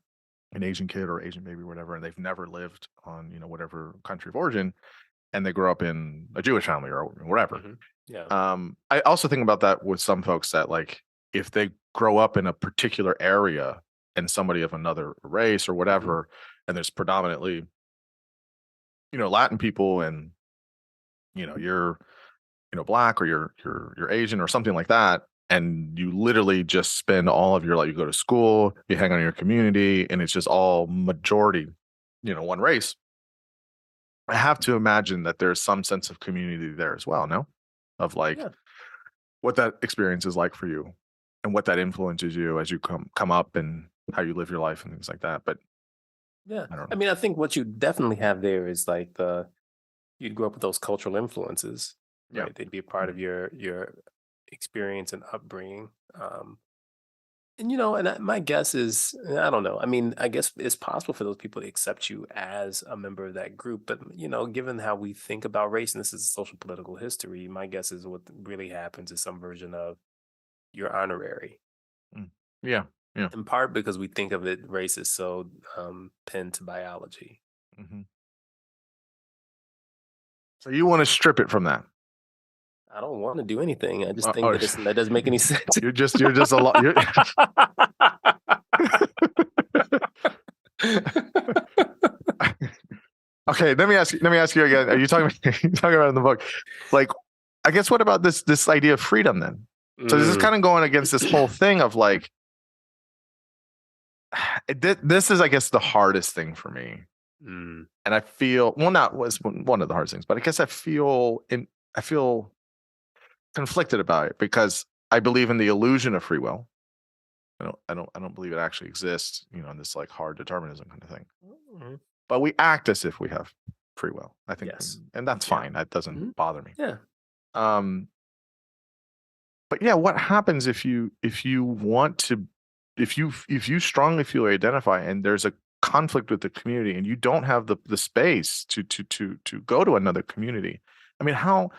an Asian kid or Asian baby or whatever, and they've never lived on whatever country of origin, and they grow up in a Jewish family or whatever. Mm-hmm. Yeah. I also think about that with some folks that like if they grow up in a particular area and somebody of another race or whatever, and there's predominantly Latin people, and you're black or you're Asian or something like that, and you literally just spend all of your life, you go to school, you hang out in your community, and it's just all majority one race. I have to imagine that there's some sense of community there as well, no? Of like Yeah. what that experience is like for you and what that influences you as you come up and how you live your life and things like that. But Yeah. I don't I know. mean, I think what you definitely have there is like you'd grow up with those cultural influences, Yeah. right? They'd be a part of your experience and upbringing. And my guess is, I don't know. I mean, I guess it's possible for those people to accept you as a member of that group, but given how we think about race, and this is social political history, my guess is what really happens is some version of you're honorary, Mm. Yeah. Yeah. in part because we think of it race is so pinned to biology. Hmm. So you want to strip it from that? I don't want to do anything. I just think Oh, that doesn't make any sense. you're just a lot. Okay, let me ask you again. Are you talking you talking about in the book? Like, I guess what about this idea of freedom then? So this is Mm. kind of going against this whole thing of like, this is, I guess, the hardest thing for me. Mm. And I feel, well, not was one of the hardest things, but I guess I feel conflicted about it because I believe in the illusion of free will. I don't believe it actually exists, in this like hard determinism kind of thing. Mhm. But we act as if we have free will, I think. Yes. And that's Yeah. fine. That doesn't Mhm. bother me. Yeah. Um, but yeah, what happens if you want to, if you strongly feel or identify and there's a conflict with the community and you don't have the space to go to another community? I mean, how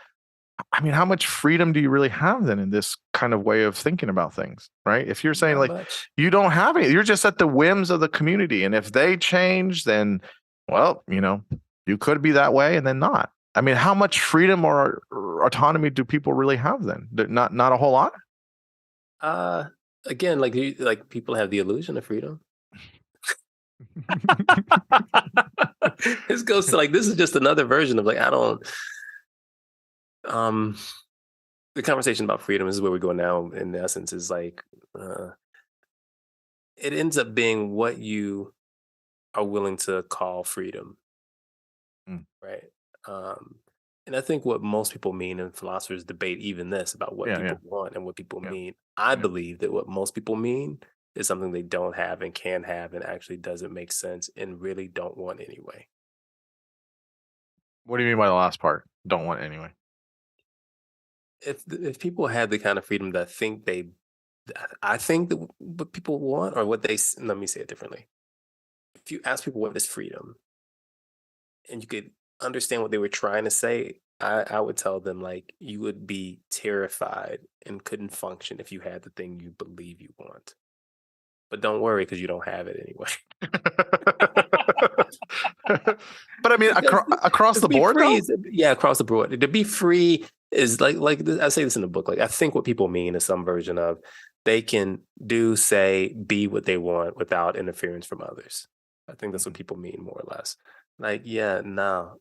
much freedom do you really have then in this kind of way of thinking about things, right? If you're saying Not like much. you don't have any, you're just at the whims of the community, and if they change, then well, you could be that way and then not. I mean, how much freedom or autonomy do people really have then? Not a whole lot. Uh, Again, like people have the illusion of freedom. This goes to like this is just another version of like I don't um the conversation about freedom is where we go now in essence is like uh it ends up being what you are willing to call freedom, Mm. right? Um and I think what most people mean, and philosophers debate even this about what Yeah, yeah, people want and what people yeah, mean. I yeah. believe that what most people mean is something they don't have and can have and actually doesn't make sense and really don't want anyway. What do you mean by the last part? Don't want anyway. If people had the kind of freedom that I think that what people want or what let me say it differently. If you ask people what is freedom and you could understand what they were trying to say, I would tell them like you would be terrified and couldn't function if you had the thing you believe you want. But don't worry because you don't have it anyway. But I mean, Because across to the be board free though. is yeah, across the board. To be free is I say this in the book. Like I think what people mean is some version of they can do, say, be what they want without interference from others. I think that's what Mhm, people mean more or less. Like, yeah, no,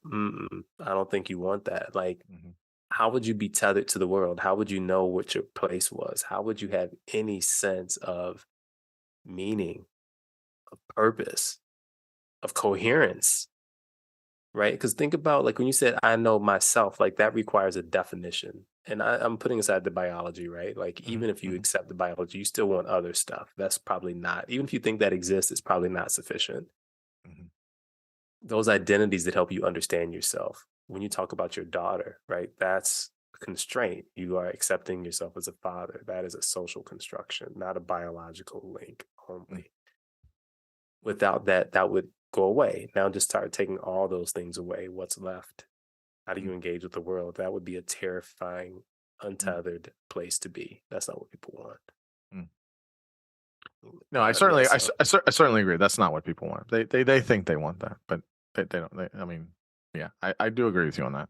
I don't think you want that. Like, mhm. how would you be tethered to the world? How would you know what your place was? How would you have any sense of meaning, purpose, of coherence? Right? Because think about like when you said, I know myself, like that requires a definition. And I'm putting aside the biology, right? Like Mhm, even if you mhm. accept the biology, you still want other stuff. That's probably not, even if you think that exists, it's probably not sufficient. Mhm. those identities that help you understand yourself. When you talk about your daughter, right? That's a constraint. You are accepting yourself as a father. That is a social construction, not a biological link Mm, only. Without that, that would go away. Now just start taking all those things away. What's left? How do mm, you engage with the world? That would be a terrifying, mm, untethered place to be. That's not what people want. mm. No, I Yeah, certainly, so I certainly agree. That's not what people want. They think they want that, but they don't. I mean, yeah, I do agree with you on that.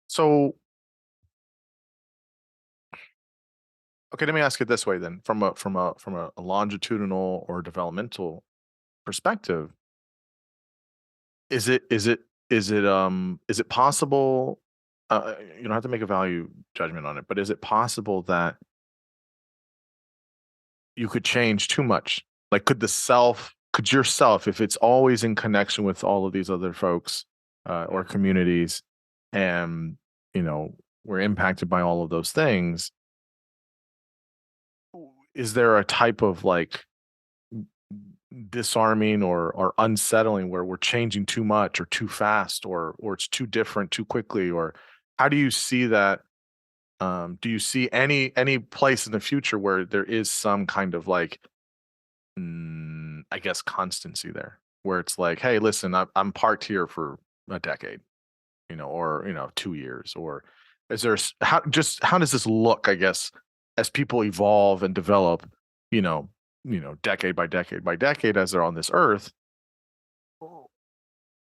So, okay, let me ask it this way then: from a longitudinal or developmental perspective, is it is it is it possible? You don't have to make a value judgment on it, but is it possible that you could change too much? Like, could yourself, if it's always in connection with all of these other folks or communities, and you know we're impacted by all of those things, is there a type of like disarming or unsettling where we're changing too much or too fast or it's too different too quickly? Or how do you see that? Do you see any place in the future where there is some kind of like I guess constancy there, where it's like, hey, listen, I'm parked here for a decade, or 2 years, or is there how does this look? I guess as people evolve and develop, you know, decade by decade by decade as they're on this earth,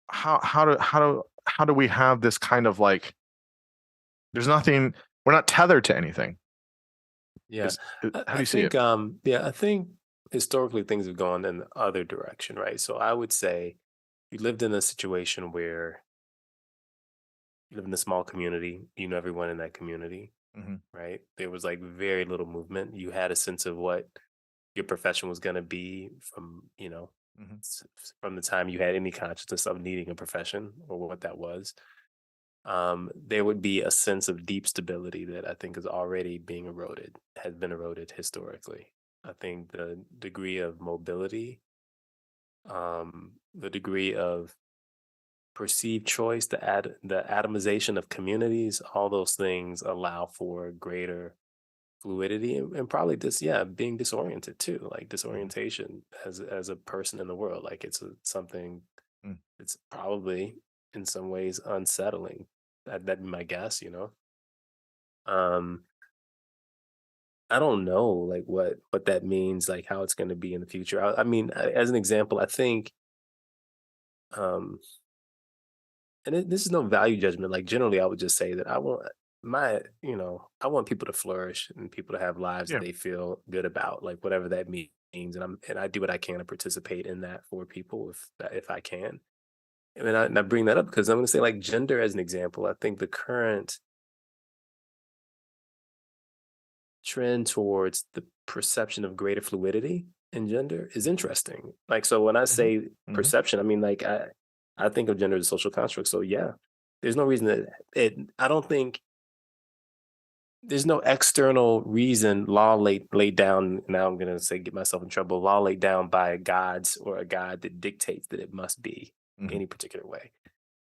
how do we have this kind of like? There's nothing. We're not tethered to anything. yeah, How do I you see think it? I think historically things have gone in the other direction, right? So I would say you lived in a situation where you live in a small community, you know everyone in that community, Hmm. right? There was like very little movement. You had a sense of what your profession was going to be from, Hmm. from the time you had any consciousness of needing a profession or what that was. There would be a sense of deep stability that I think is already being eroded, has been eroded historically. I think the degree of mobility, the degree of perceived choice, the atomization of communities, all those things allow for greater fluidity and probably just being disoriented too, like Hmm. disorientation as a person in the world. Like it's something it's probably in some ways unsettling. That'd be my guess. Um, I don't know like what that means, like how it's going to be in the future. I mean, as an example, I think, um, and this is no value judgment. Like generally, I would just say that I want people to flourish and people to have lives that Yeah. they feel good about, like whatever that means. And I do what I can to participate in that for people if I can. And I bring that up because I'm going to say like gender as an example. I think the current trend towards the perception of greater fluidity in gender is interesting. Like, so when I Hmm. say Hmm. perception, I mean, like, I think of gender as a social construct. So, yeah, there's no reason that I don't think there's no external reason law laid down. Now I'm going to say, get myself in trouble, law laid down by gods or a god that dictates that it must be Hmm. any particular way.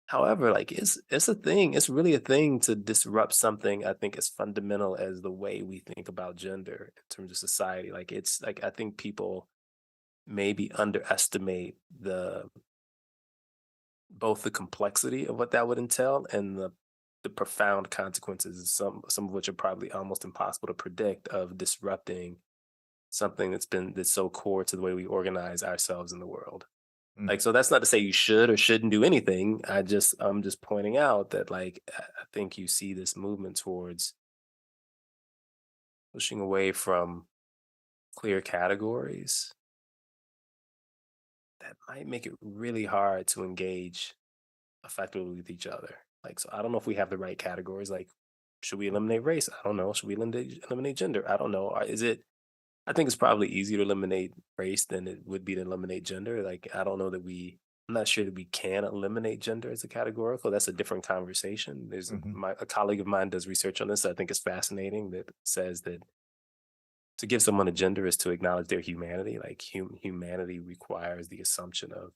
However, like it's a thing. It's really a thing to disrupt something I think as fundamental as the way we think about gender in terms of society. Like it's like I think people maybe underestimate the both the complexity of what that would entail and the profound consequences, some of which are probably almost impossible to predict, of disrupting something that's so core to the way we organize ourselves in the world. Like, so that's not to say you should or shouldn't do anything. I'm just pointing out that like I think you see this movement towards pushing away from clear categories that might make it really hard to engage effectively with each other. Like, so I don't know if we have the right categories. Like, should we eliminate race? I don't know. Should we eliminate gender? I don't know. Is it I think it's probably easier to eliminate race than it would be to eliminate gender. Like, I don't know that I'm not sure that we can eliminate gender as a categorical. That's a different conversation. Hmm. A colleague of mine does research on this. I think it's fascinating that says that to give someone a gender is to acknowledge their humanity. Like humanity requires the assumption of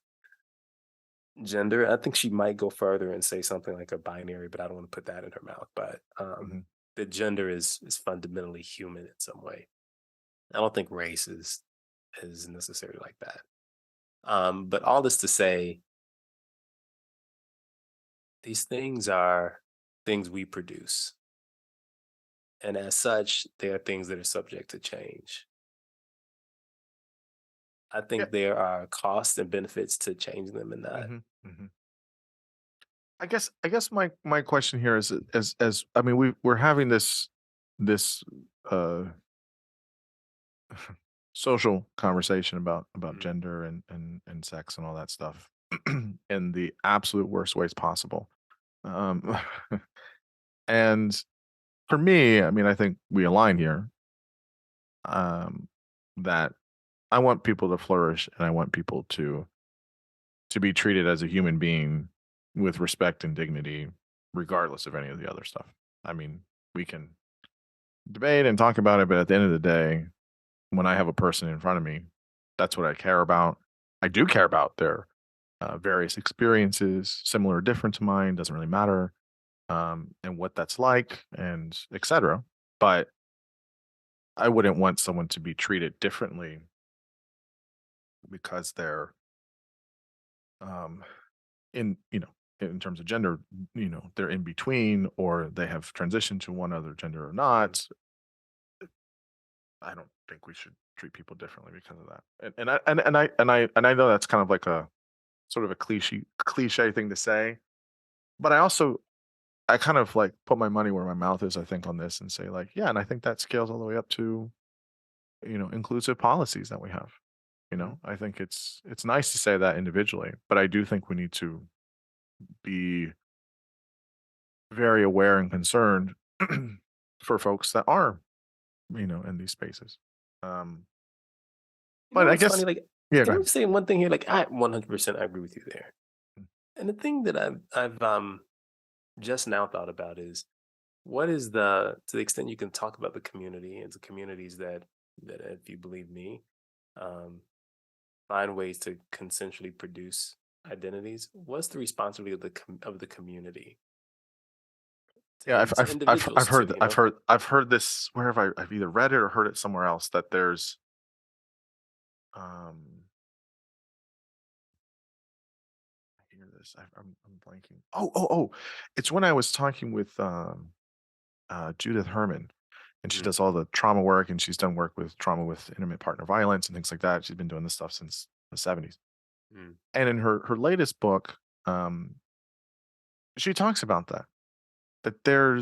gender. I think she might go further and say something like a binary, but I don't want to put that in her mouth. But Hmm. the gender is fundamentally human in some way. I don't think race is necessarily like that. But all this to say, these things are things we produce, and as such, they are things that are subject to change. I Yeah. think there are costs and benefits to changing them in that. Hmm. Hmm. I guess my question here is, as I mean, we're having this uh social conversation about Mm, gender and sex and all that stuff in the absolute worst ways possible. Um, and for me, I mean, I think we align here, um, that I want people to flourish and I want people to be treated as a human being with respect and dignity, regardless of any of the other stuff. I mean, we can debate and talk about it, but at the end of the day, when I have a person in front of me, that's what I care about. I do care about their various experiences, similar or different to mine, doesn't really matter, and what that's like, and etc. But I wouldn't want someone to be treated differently because they're, um, in in terms of gender, they're in between or they have transitioned to one other gender or mm, not. I don't think we should treat people differently because of that. And I know that's kind of like a sort of a cliche thing to say, but I kind of like put my money where my mouth is, I think, on this and say like, yeah, and I think that scales all the way up to, inclusive policies that we have. mm. I think it's nice to say that individually, but I do think we need to be very aware and concerned for folks that are, in these spaces. Um, You know but I what's funny? guess, Like, yeah, go can I ahead. say one thing here? Like, I 100% agree with you there. And the thing that I've just now thought about is what is to the extent you can talk about the community and the communities that, if you believe me, um, find ways to consensually produce identities. What's the responsibility of the community Yeah, I've to I've I've individuals I've too? heard You I've know, heard I've heard this. Where have I've either read it or heard it somewhere else that there's, um I hear this. I'm blanking. Oh, it's when I was talking with Judith Herman, and she mm, does all the trauma work, and she's done work with trauma with intimate partner violence and things like that. She's been doing this stuff since the 70s. mm, And in her latest book, um, she talks about that there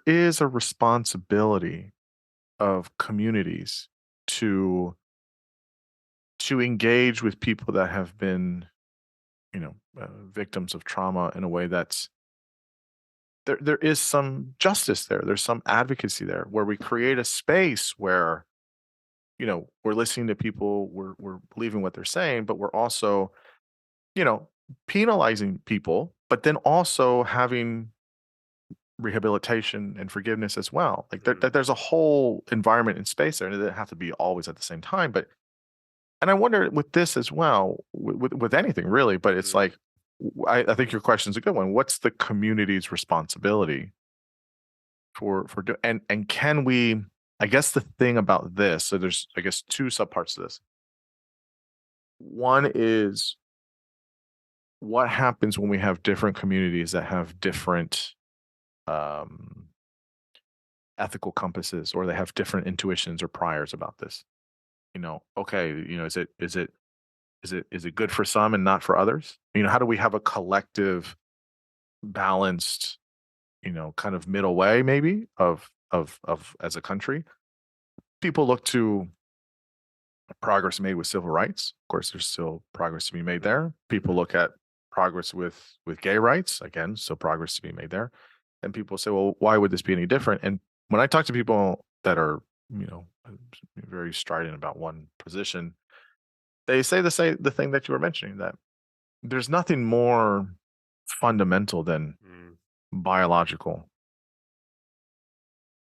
is a responsibility of communities to engage with people that have been, victims of trauma in a way that's there is some justice there. There's some advocacy there where we create a space where, we're listening to people, we're believing what they're saying, but we're also, you know, penalizing people, but then also having rehabilitation and forgiveness as well. Like mm, there's a whole environment and space there, and it doesn't have to be always at the same time. But and I wonder with this as well, with anything really, but it's mm. like I think your question is a good one. What's the community's responsibility and can we? I guess the thing about this, so there's I guess two subparts to this. One is what happens when we have different communities that have different, um, ethical compasses, or they have different intuitions or priors about this. Okay, is it good for some and not for others? How do we have a collective, balanced, kind of middle way maybe of as a country? People look to progress made with civil rights. Of course, there's still progress to be made Mhm, there. People mhm, look at progress with gay rights. Again, still progress to be made there. And people say, well, why would this be any different? And when I talk to people that are, you know, very strident about one position, they say the thing that you were mentioning, that there's nothing more fundamental than mm, biological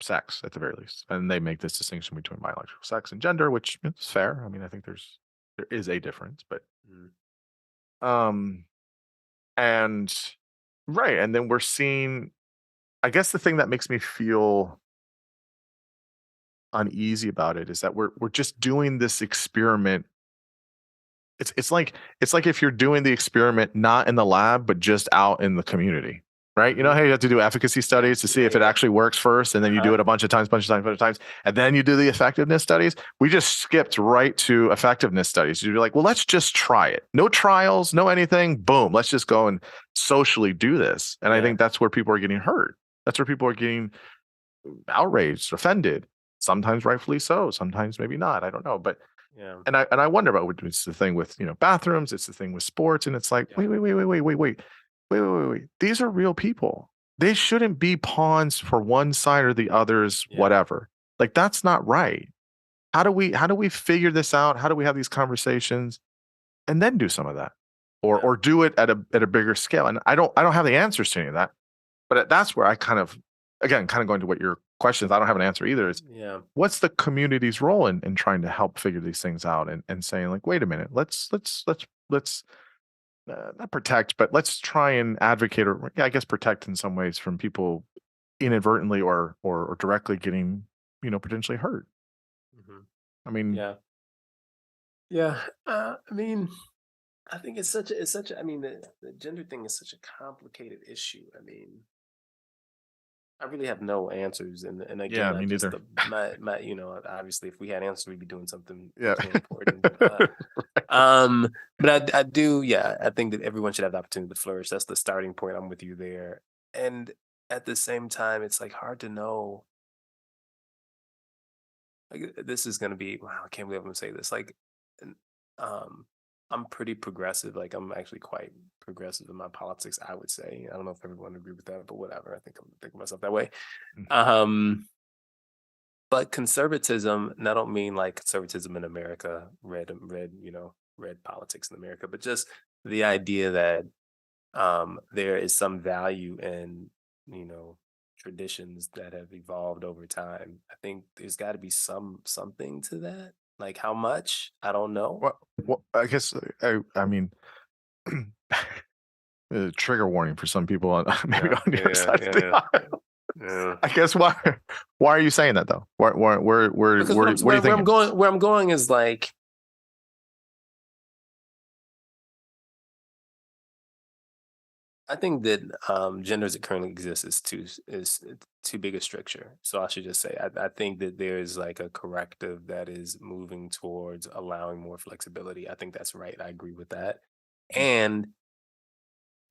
sex at the very least. And they make this distinction between biological sex and gender, which is fair. I mean, I think there is a difference, but mm. um And right, and then we're seeing, I guess the thing that makes me feel uneasy about it is that we're just doing this experiment. It's like if you're doing the experiment not in the lab, but just out in the community, right? You know Mm-hmm. how you have to do efficacy studies to see Yeah, if it yeah. actually works first, and then you do Uh-huh. it a bunch of times, and then you do the effectiveness studies. We just skipped right to effectiveness studies. You'd be like, well, let's just try it. No trials, no anything. Boom, let's just go and socially do this. And I Yeah. think that's where people are getting hurt. That's where people are getting outraged, offended. Sometimes rightfully so, sometimes maybe not. I don't know, but Yeah. and I wonder about it's the thing with bathrooms, it's the thing with sports, and it's like Yeah. wait. These are real people. They shouldn't be pawns for one side or the other's Yeah. whatever. Like that's not right. How do we figure this out? How do we have these conversations and then do some of that, Yeah. or do it at a bigger scale? And I don't have the answers to any of that, but that's where I kind of, again, kind of going to what your questions. I don't have an answer either. Is Yeah. what's the community's role in trying to help figure these things out and saying like, wait a minute, let's not protect, but let's try and advocate, or yeah, I guess protect in some ways from people inadvertently or directly getting potentially hurt. Mm-hmm. I mean, Yeah. Yeah. I mean, I think I mean, the gender thing is such a complicated issue. I mean, I really have no answers, and yeah, again, I me just neither. my obviously, if we had answers, we'd be doing something Yeah. much more important. Um, but I do, yeah, I think that everyone should have the opportunity to flourish. That's the starting point. I'm with you there, and at the same time, it's like hard to know. Like this is gonna be wow. I can't believe I'm gonna say this. Like, n- um, I'm pretty progressive. Like I'm actually quite progressive in my politics. I would say. I don't know if everyone would agree with that, but whatever. I think I'm thinking myself that way. Um, but conservatism, and I don't mean like conservatism in America, red politics in America, but just the idea that there is some value in, you know, traditions that have evolved over time. I think there's got to be something to that. Like how much? I don't know. Well, I guess I mean, trigger warning for some people on maybe Yeah, on your yeah, side of the yeah, yeah. aisle. Yeah. I guess why are you saying that though? Because What are you thinking? where I'm going is like I think that gender as it currently exists is too big a stricture. So I should just say I think that there is like a corrective that is moving towards allowing more flexibility. I think that's right. I agree with that. And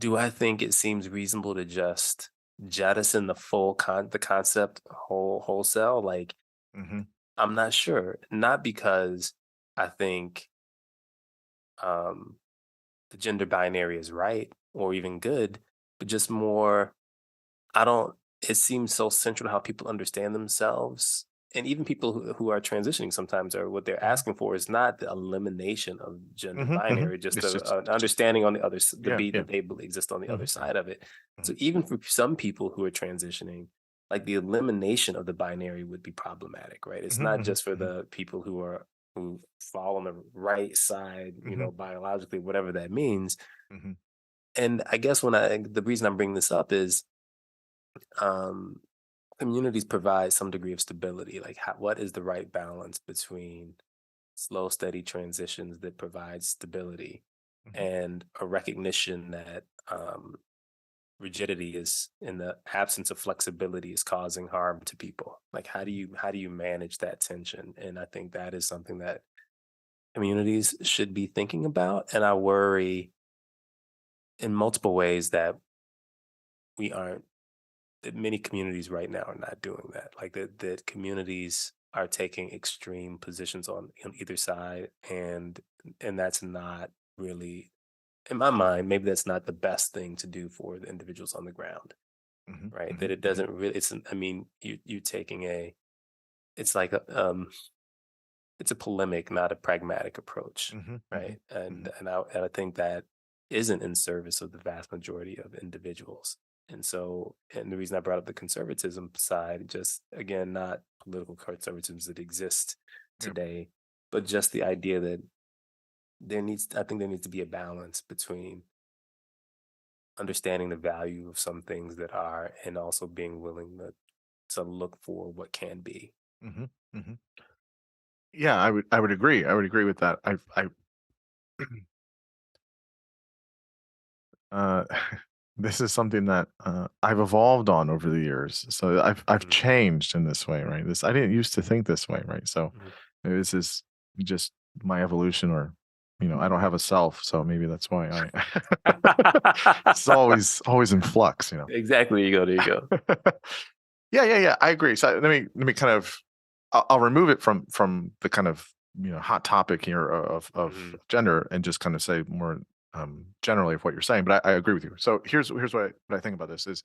do I think it seems reasonable to just jettison the concept wholesale? Like Mm-hmm. I'm not sure. Not because I think um the gender binary is right or even good, but just more I don't it seems so central to how people understand themselves. And even people who are transitioning sometimes are what they're Mm-hmm. asking for is not the elimination of gender Mm-hmm. Mm-hmm. binary, just It's an just understanding on the other the yeah, beat yeah. that they believe exists on the other Mm-hmm. side of it. Mm-hmm. So even for some people who are transitioning, like the elimination of the binary would be problematic, right? It's not Mm-hmm. just for the people who fall on the right side, Mm-hmm. biologically, whatever that means. Mm-hmm. And I guess the reason I'm bringing this up is um, communities provide some degree of stability. Like, what is the right balance between slow, steady transitions that provide stability Mm-hmm. and a recognition that rigidity is, in the absence of flexibility, is causing harm to people? Like, how do you manage that tension? And I think that is something that communities should be thinking about. And I worry in multiple ways we aren't that many communities right now are not doing that. Like that communities are taking extreme positions on either side, and that's not really, in my mind, maybe that's not the best thing to do for the individuals on the ground, Mm-hmm. right? Mm-hmm. That it doesn't really. I mean, you taking it's like it's a polemic, not a pragmatic approach, Mm-hmm. Mm-hmm. right? Mm-hmm. And I think that isn't in service of the vast majority of individuals. And so, and the reason I brought up the conservatism side, just again, not political conservatisms that exist Yep. today, but just the idea that I think there needs to be a balance between understanding the value of some things that are, and also being willing to look for what can be. Hmm. Hmm. Yeah, I would agree. I would agree with that. Uh, this is something that I've evolved on over the years. So I've Mm, changed in this way, right? This I didn't used to think this way, right? So mm, maybe this is just my evolution, or I don't have a self, so maybe that's why it's always in flux. exactly. There you go. There you go. Yeah. I agree. So let me kind of I'll remove it from the kind of hot topic here of Hmm. gender, and just kind of say more generally of what you're saying. But I agree with you. So here's what I think about this is,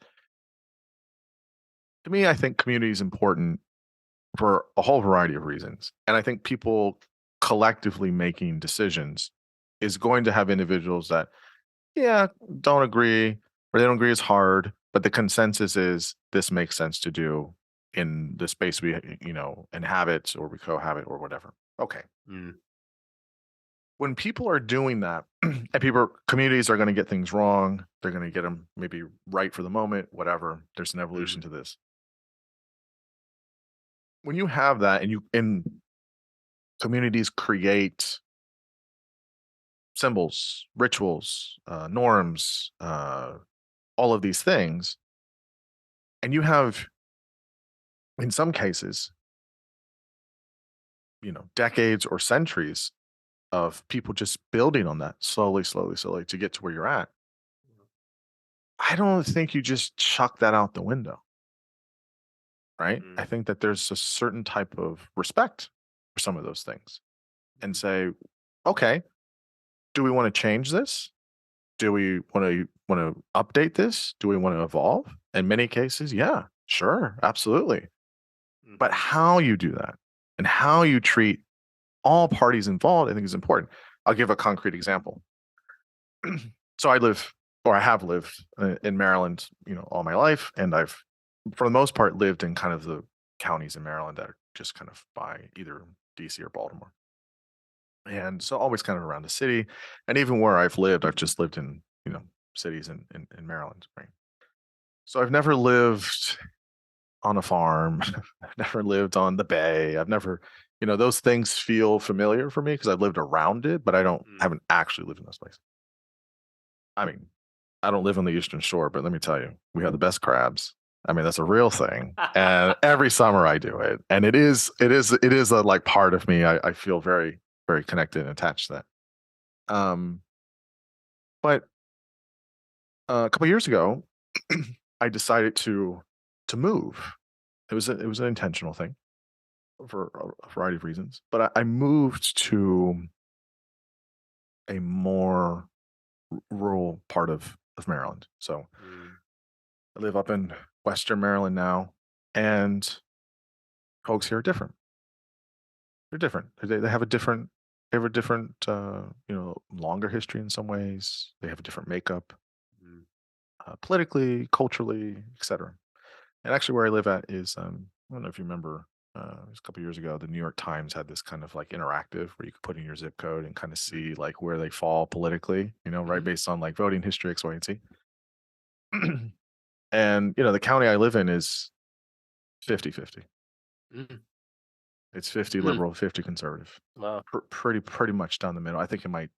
to me, I think community is important for a whole variety of reasons, and I think people collectively making decisions is going to have individuals that don't agree, or they don't agree as hard, but the consensus is this makes sense to do in the space we inhabit, or we cohabit, or whatever. Okay. Mm, When people are doing that, and communities are going to get things wrong, they're going to get them maybe right for the moment, whatever. There's an evolution mm, to this. When you have that, and communities create symbols, rituals, norms, all of these things, and you have, in some cases, decades or centuries of people just building on that slowly to get to where you're at. I don't think you just chuck that out the window, right? I mm, think that there's a certain type of respect for some of those things, and say, okay, do we want to change this? Do we want to update this? Do we want to evolve? In many cases, yeah, sure, absolutely. But mhm, how you do that, and how you treat all parties involved, I think is important. I'll give a concrete example. So I have lived in Maryland, all my life, and I've, for the most part, lived in kind of the counties in Maryland that are just kind of by either DC or Baltimore. And so always kind of around the city. And even where I've lived, I've just lived in, cities in Maryland, right? So I've never lived on a farm. I've never lived on the bay. I've never, those things feel familiar for me because I've lived around it, but mm. haven't actually lived in those places. I mean, I don't live on the Eastern Shore, but let me tell you, we have the best crabs. I mean, that's a real thing. And every summer I do it. And it is a like part of me. I feel very, very connected and attached to that. But a couple years ago, I decided to move. It was an intentional thing for a variety of reasons. But I moved to a more rural part of Maryland. So Mm, I live up in Western Maryland now, and folks here are different. They're different. They have a different longer history in some ways. They have a different makeup, mm, politically, culturally, etc. And actually, where I live at is, I don't know if you remember, it was a couple years ago, the New York Times had this kind of like interactive where you could put in your zip code and kind of mm, see like where they fall politically, right, mhm, based on like voting history, X, Y, and Z. And the county I live in is 50-50. mm, It's 50 mm. liberal, 50 conservative. Wow. Pretty much down the middle. I think it might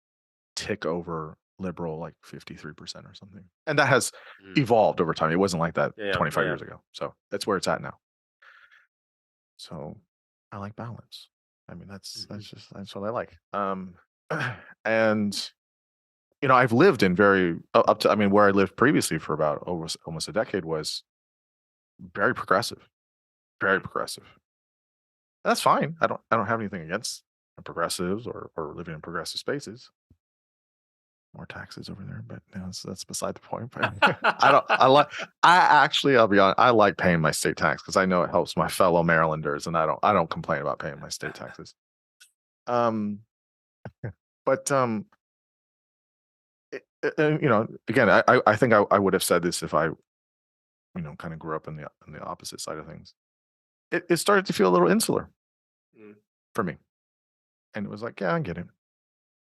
tick over liberal like 53% or something. And that has Mm. evolved over time. It wasn't like that Yeah, 25 yeah. years ago. So that's where it's at now. So I like balance. I mean, Mhm, that's what I like. And I've lived in very up to, I mean, where I lived previously for about almost a decade was very progressive, very mm. progressive. That's fine. I don't have anything against progressives or living in progressive spaces. More taxes over there, but that's beside the point. But I don't. I like. I actually, I'll be honest. I like paying my state tax because I know it helps my fellow Marylanders, and I don't complain about paying my state taxes. Um, but again, I think I would have said this if I kind of grew up in the opposite side of things. It started to feel a little insular Mm, for me, and it was like, yeah, I get it.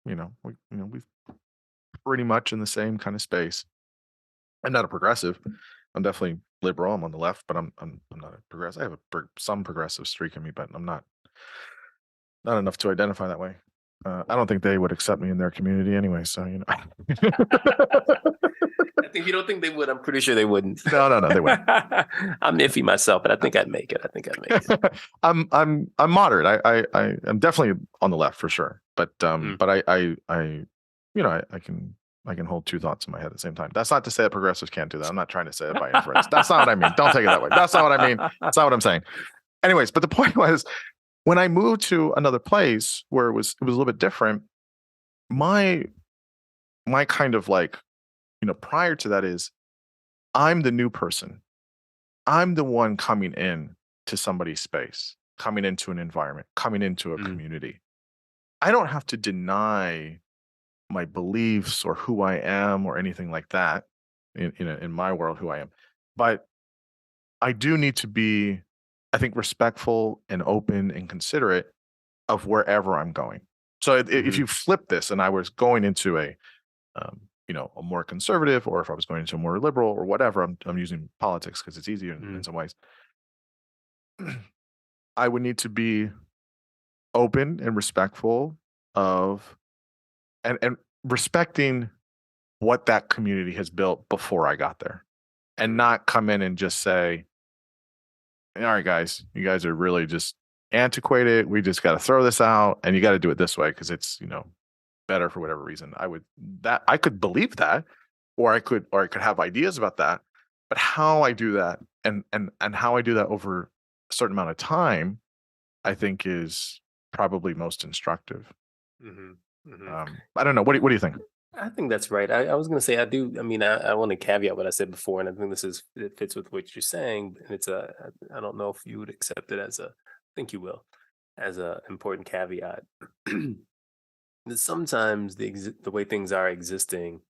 We've pretty much in the same kind of space. I'm not a progressive. I'm definitely liberal. I'm on the left, but I'm not a progressive. I have some progressive streak in me, but I'm not enough to identify that way. I don't think they would accept me in their community anyway. So I think you don't think they would. I'm pretty sure they wouldn't. No, they wouldn't. I'm iffy myself, but I think I'd make it. I'm moderate. I'm definitely on the left for sure. But I can hold two thoughts in my head at the same time. That's not to say that progressives can't do that. I'm not trying to say it by inference. That's not what I mean. Don't take it that way. That's not what I mean. That's not what I'm saying. Anyways, but the point was, when I moved to another place where it was a little bit different, my kind of like, prior to that is, I'm the new person. I'm the one coming in to somebody's space, coming into an environment, coming into a community. I don't have to deny my beliefs or who I am or anything like that in my world, who I am. But I do need to be, I think, respectful and open and considerate of wherever I'm going. So if you flip this and I was going into a more conservative, or if I was going into a more liberal or whatever, I'm using politics because it's easier in some ways. I would need to be open and respectful of and respecting what that community has built before I got there, and not come in and just say, all right, guys, you guys are really just antiquated. We just got to throw this out, and you got to do it this way because it's better for whatever reason. I could believe that, or I could have ideas about that, but how I do that and how I do that over a certain amount of time, I think is probably most instructive. I don't know. What do you think? I think that's right. I was going to say, I do. I mean, I want to caveat what I said before, and I think it fits with what you're saying. And I don't know if you would accept it I think you will, as a important caveat. That sometimes the way things are existing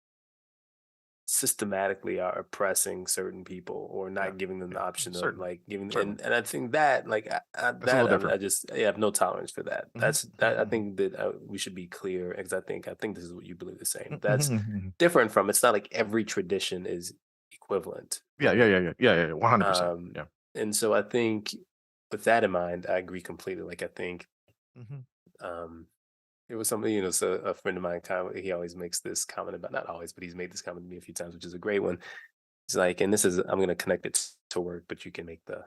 systematically are oppressing certain people, or not giving them the option of like giving, and I think that I just have no tolerance for that. I think that we should be clear, because I think this is what you believe the same. That's different from, it's not like every tradition is equivalent. Yeah, 100%. Yeah. And so I think, with that in mind, I agree completely. Like, I think it was something, so a friend of mine, he always makes this comment about, not always, but he's made this comment to me a few times, which is a great one. He's like, and this is, I'm going to connect it to work, but you can make the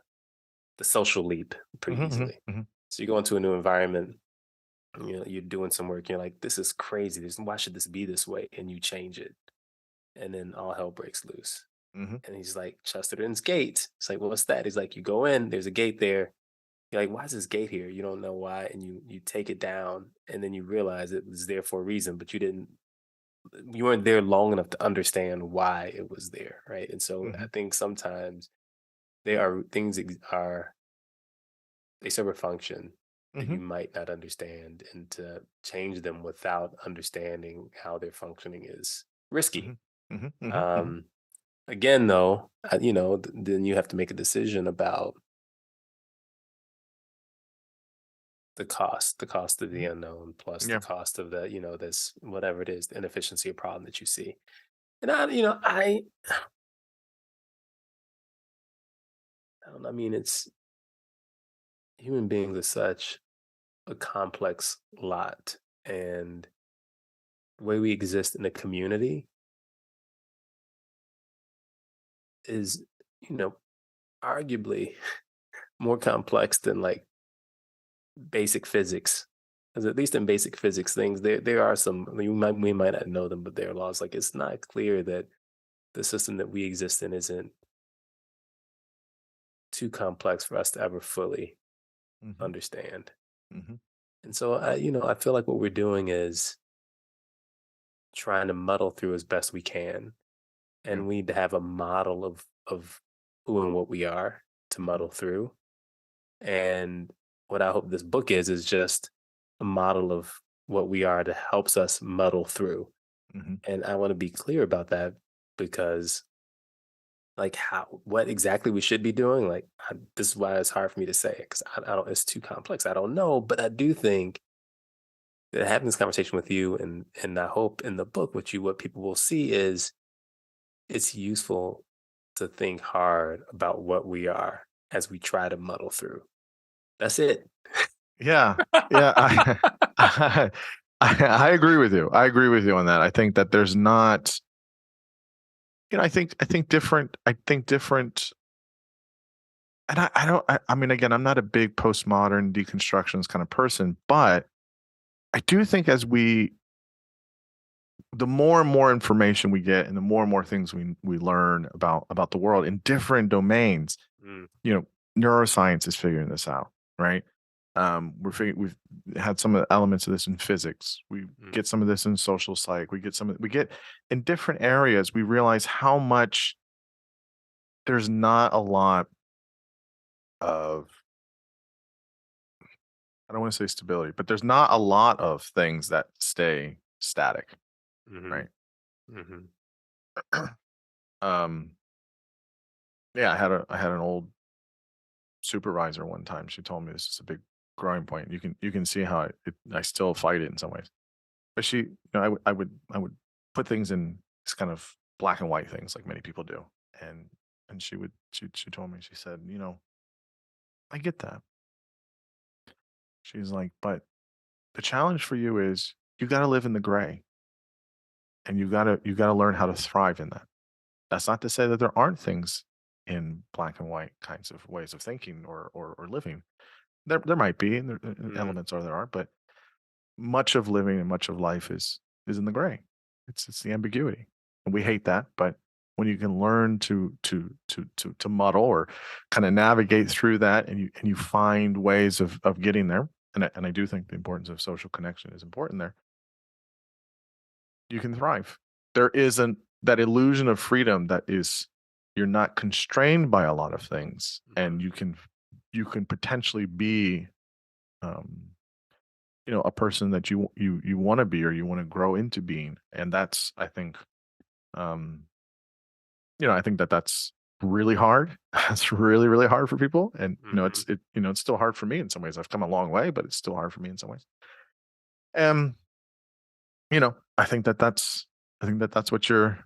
social leap pretty easily. So you go into a new environment, you're doing some work, you're like, this is crazy. Why should this be this way? And you change it. And then all hell breaks loose. And he's like, Chesterton's gate. It's like, well, what's that? He's like, you go in, there's a gate there. You're like, why is this gate here? You don't know why. And you take it down, and then you realize it was there for a reason, but you weren't there long enough to understand why it was there. Right. And so I think sometimes they serve a function that you might not understand, and to change them without understanding how their functioning is risky. Again, though, then you have to make a decision about the cost of the unknown, plus the cost of this, whatever it is, the inefficiency or problem that you see. And I don't know, I mean, it's, human beings are such a complex lot, and the way we exist in a community is, arguably more complex than like basic physics. Because at least in basic physics things, there are some, we might not know them, but there are laws. Like, it's not clear that the system that we exist in isn't too complex for us to ever fully understand. And so I feel like what we're doing is trying to muddle through as best we can, and we need to have a model of who and what we are to muddle through. And what I hope this book is just a model of what we are that helps us muddle through. And I want to be clear about that, because like, what exactly we should be doing, like, this is why it's hard for me to say, because I don't, it's too complex. I don't know, but I do think that having this conversation with you, and I hope in the book what people will see is it's useful to think hard about what we are as we try to muddle through. That's it. Yeah. Yeah. I agree with you. I agree with you on that. I think that there's not, I think different, and I mean, again, I'm not a big postmodern deconstructions kind of person, but I do think the more and more information we get and the more and more things we learn about the world in different domains, Mm, neuroscience is figuring this out, right? We've had some of the elements of this in physics. We get some of this in social psych. We get in different areas. We realize how much there's not a lot of, I don't want to say stability, but there's not a lot of things that stay static, mm-hmm, right? mm-hmm. um, yeah, I had an old supervisor one time. She told me this is a big growing point. You can see how I still fight it in some ways, but I would put things in this kind of black and white things like many people do, and she told me, she said, I get that. She's like, but the challenge for you is you got to live in the gray, and you got to learn how to thrive in that. That's not to say that there aren't things in black and white kinds of ways of thinking or living. There might be, and elements are there are, but much of living and much of life is in the gray. It's the ambiguity, and we hate that. But when you can learn to muddle or kind of navigate through that, and you find ways of getting there, and I do think the importance of social connection is important there. You can thrive. There isn't that illusion of freedom that is, you're not constrained by a lot of things, and you can potentially be a person that you want to be, or you want to grow into being. And that's, I think, I think that's really hard. It's really, really hard for people. And it's still hard for me in some ways. I've come a long way, but it's still hard for me in some ways. And I think that's what your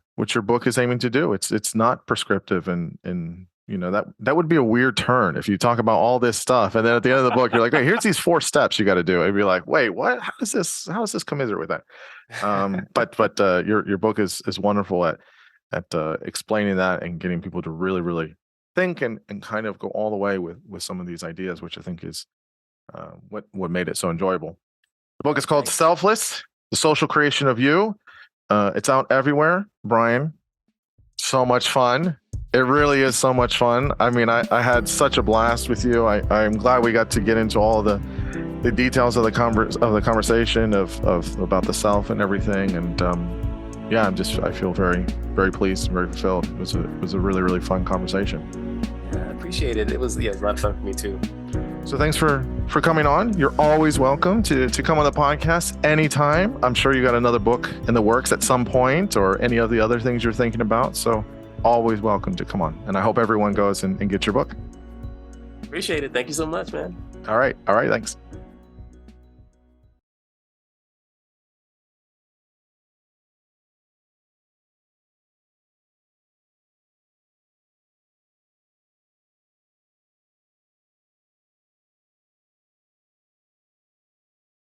book is aiming to do. It's not prescriptive, and that would be a weird turn if you talk about all this stuff, and then at the end of the book you're like, hey, here's these 4 steps you got to do. It'd be like, wait, what? How does this commiserate with that? But your book is wonderful at explaining that and getting people to really, really think and kind of go all the way with some of these ideas, which I think is what made it so enjoyable. The book is called Selfless: The Social Creation of You. It's out everywhere. Brian, so much fun. It really is so much fun. I mean, I had such a blast with you. I'm glad we got to get into all the details of the conversation of about the self and everything. And I feel very, very pleased and very fulfilled. It was a really, really fun conversation. Yeah, I appreciate it. It was a lot of fun for me too. So thanks for coming on. You're always welcome to come on the podcast anytime. I'm sure you got another book in the works at some point, or any of the other things you're thinking about. So always welcome to come on. And I hope everyone goes and gets your book. Appreciate it. Thank you so much, man. All right. Thanks.